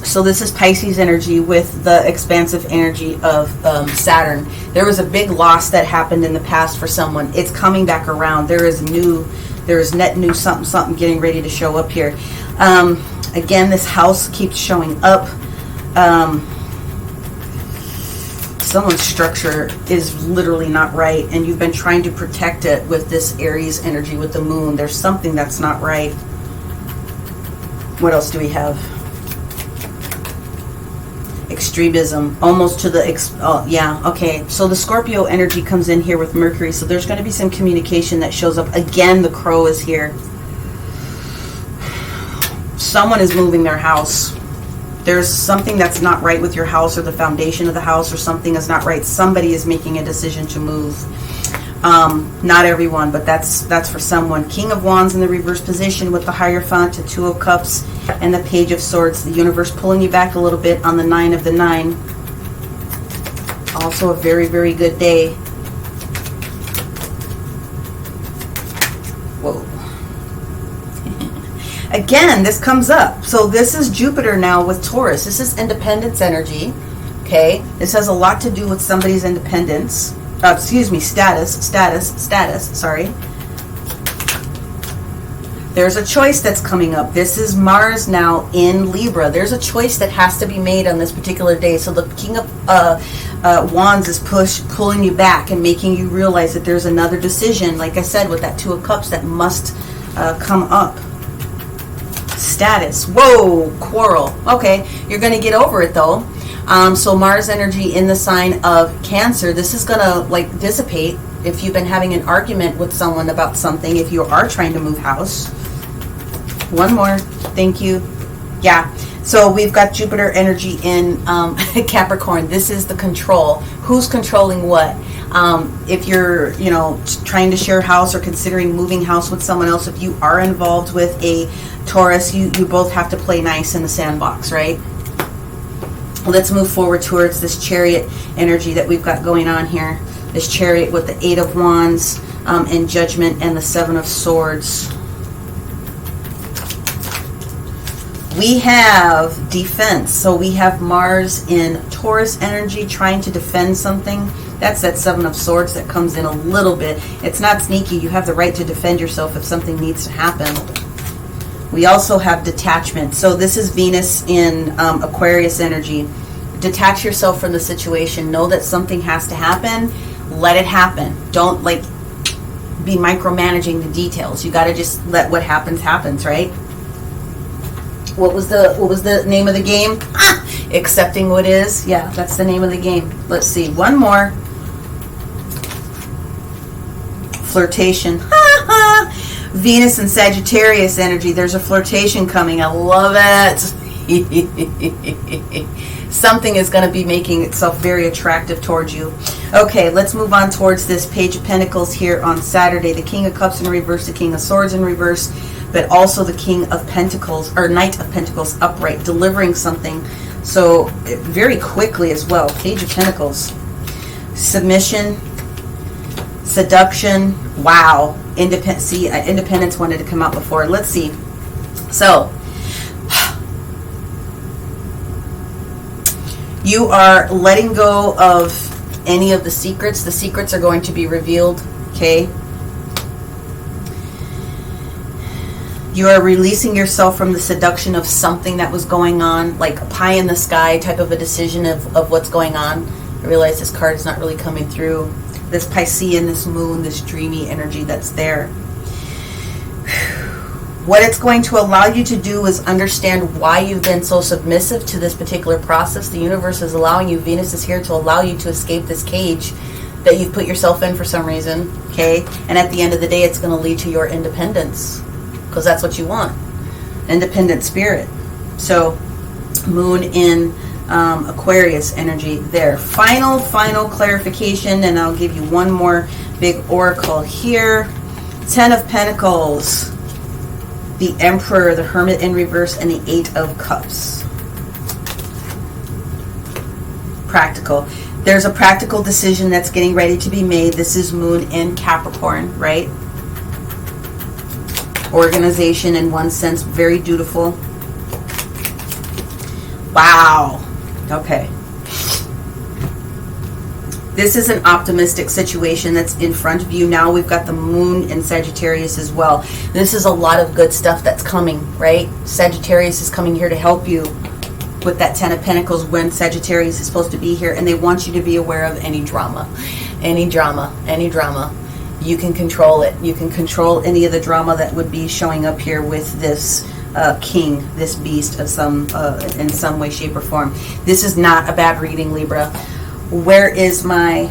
So this is Pisces energy with the expansive energy of Saturn. There was a big loss that happened in the past for someone. It's coming back around. There is net new something getting ready to show up here. Again, this house keeps showing up. Someone's structure is literally not right, and you've been trying to protect it with this Aries energy with the moon. There's something that's not right. What else do we have? Extremism, almost to the okay, so the Scorpio energy comes in here with Mercury, so there's going to be some communication that shows up. Again, the Crow is here. Someone is moving their house. There's something that's not right with your house or the foundation of the house, or something is not right. Somebody is making a decision to move. Not everyone, but that's for someone. King of Wands in the reverse position with the Hierophant, the 2 of Cups, and the Page of Swords. The universe pulling you back a little bit on the 9 of the 9. Also a very, very good day. Whoa. Again, this comes up. So this is Jupiter now with Taurus. This is independence energy. Okay. This has a lot to do with somebody's independence. Status, sorry. There's a choice that's coming up. This is Mars now in Libra. There's a choice that has to be made on this particular day. So the King of Wands is pulling you back and making you realize that there's another decision, like I said, with that 2 of Cups that must come up. Status. Whoa, quarrel. Okay, you're going to get over it though. So Mars energy in the sign of Cancer. This is going to dissipate if you've been having an argument with someone about something, if you are trying to move house. One more. Thank you. Yeah. So we've got Jupiter energy in Capricorn. This is the control. Who's controlling what? If you're, trying to share house or considering moving house with someone else, if you are involved with a Taurus, you both have to play nice in the sandbox, right? Let's move forward towards this Chariot energy that we've got going on here. This Chariot with the 8 of Wands and Judgment and the 7 of Swords. We have defense. So we have Mars in Taurus energy trying to defend something. That's that 7 of Swords that comes in a little bit. It's not sneaky. You have the right to defend yourself if something needs to happen. We also have detachment. So this is Venus in Aquarius energy. Detach yourself from the situation. Know that something has to happen. Let it happen. Don't be micromanaging the details. You got to just let what happens, right? What was the name of the game? Accepting what is. Yeah, that's the name of the game. Let's see. One more. Flirtation. Venus and Sagittarius energy. There's a flirtation coming. I love it. Something is going to be making itself very attractive towards you. Okay, let's move on towards this Page of Pentacles here on Saturday. The King of Cups in reverse, the King of Swords in reverse, but also the King of Pentacles, or Knight of Pentacles upright, delivering something. So very quickly as well. Page of Pentacles. Submission. Seduction. Wow. Independence wanted to come out before. Let's see. So you are letting go of any of the secrets. The secrets are going to be revealed. Okay. You are releasing yourself from the seduction of something that was going on, like a pie in the sky type of a decision of what's going on. I realize this card is not really coming through. This Piscean, this moon, this dreamy energy that's there. What it's going to allow you to do is understand why you've been so submissive to this particular process. The universe is allowing you, Venus is here to allow you to escape this cage that you've put yourself in for some reason, okay? And at the end of the day, it's going to lead to your independence, because that's what you want. Independent spirit. So, moon in Aquarius energy there. Final clarification, and I'll give you one more big oracle here. 10 of Pentacles, the Emperor, the Hermit in reverse, and the 8 of Cups. Practical. There's a practical decision that's getting ready to be made. This is moon in Capricorn, right? Organization in one sense, very dutiful. Wow. Okay. This is an optimistic situation that's in front of you. Now we've got the moon in Sagittarius as well. This is a lot of good stuff that's coming, right? Sagittarius is coming here to help you with that 10 of Pentacles when Sagittarius is supposed to be here, and they want you to be aware of any drama. Any drama. You can control it. You can control any of the drama that would be showing up here with this king, this beast of some in some way, shape, or form. This is not a bad reading, Libra. Where is my...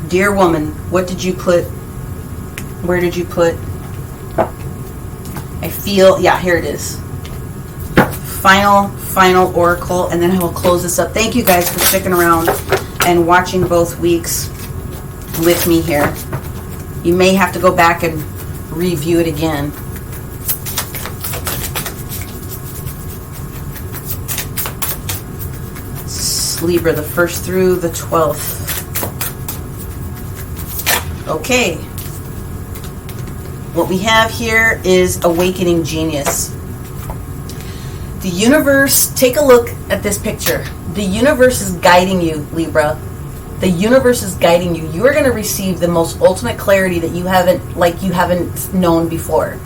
Dear woman, what did you put? Where did you put? I feel, yeah, here it is. Final oracle, and then I will close this up. Thank you guys for sticking around and watching both weeks with me here. You may have to go back and review it again. It's Libra, the 1st through the 12th. Okay. What we have here is Awakening Genius. The universe, take a look at this picture. The universe is guiding you, Libra. The universe is guiding you. You are going to receive the most ultimate clarity that you haven't known before.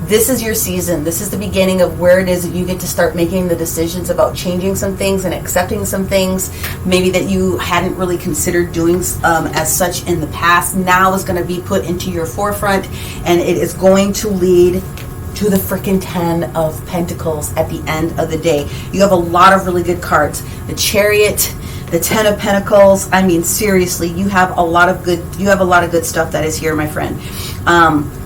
This is your season. This is the beginning of where it is that you get to start making the decisions about changing some things and accepting some things maybe that you hadn't really considered doing as such in the past. Now is going to be put into your forefront, and it is going to lead to the freaking 10 of Pentacles at the end of the day. You have a lot of really good cards. The Chariot, the 10 of Pentacles. I mean, seriously, you have a lot of good stuff that is here, my friend.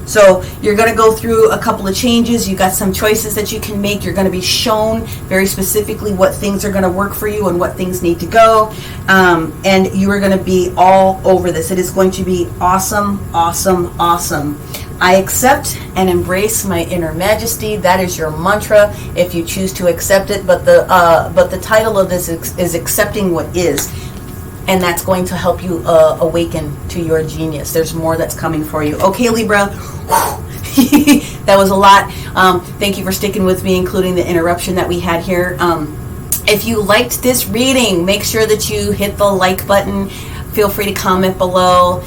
So you're going to go through a couple of changes. You got some choices that you can make. You're going to be shown very specifically what things are going to work for you and what things need to go. And you are going to be all over this. It is going to be awesome, awesome, awesome. I accept and embrace my inner majesty. That is your mantra if you choose to accept it. But the title of this is accepting what is. And that's going to help you awaken to your genius. There's more that's coming for you. Okay, Libra. That was a lot. Thank you for sticking with me, including the interruption that we had here. If you liked this reading, make sure that you hit the like button. Feel free to comment below.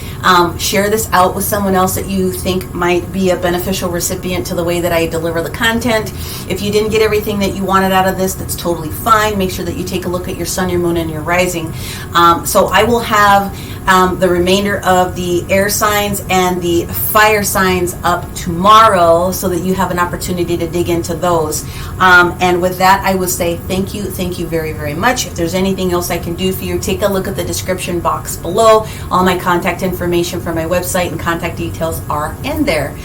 Share this out with someone else that you think might be a beneficial recipient to the way that I deliver the content. If you didn't get everything that you wanted out of this, that's totally fine. Make sure that you take a look at your sun, your moon, and your rising. So I will have the remainder of the air signs and the fire signs up tomorrow so that you have an opportunity to dig into those. And with that, I would say thank you very, very much. If there's anything else I can do for you, take a look at the description box below. All my contact information for my website and contact details are in there.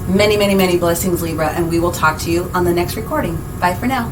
Many, many, many blessings, Libra, and we will talk to you on the next recording. Bye for now.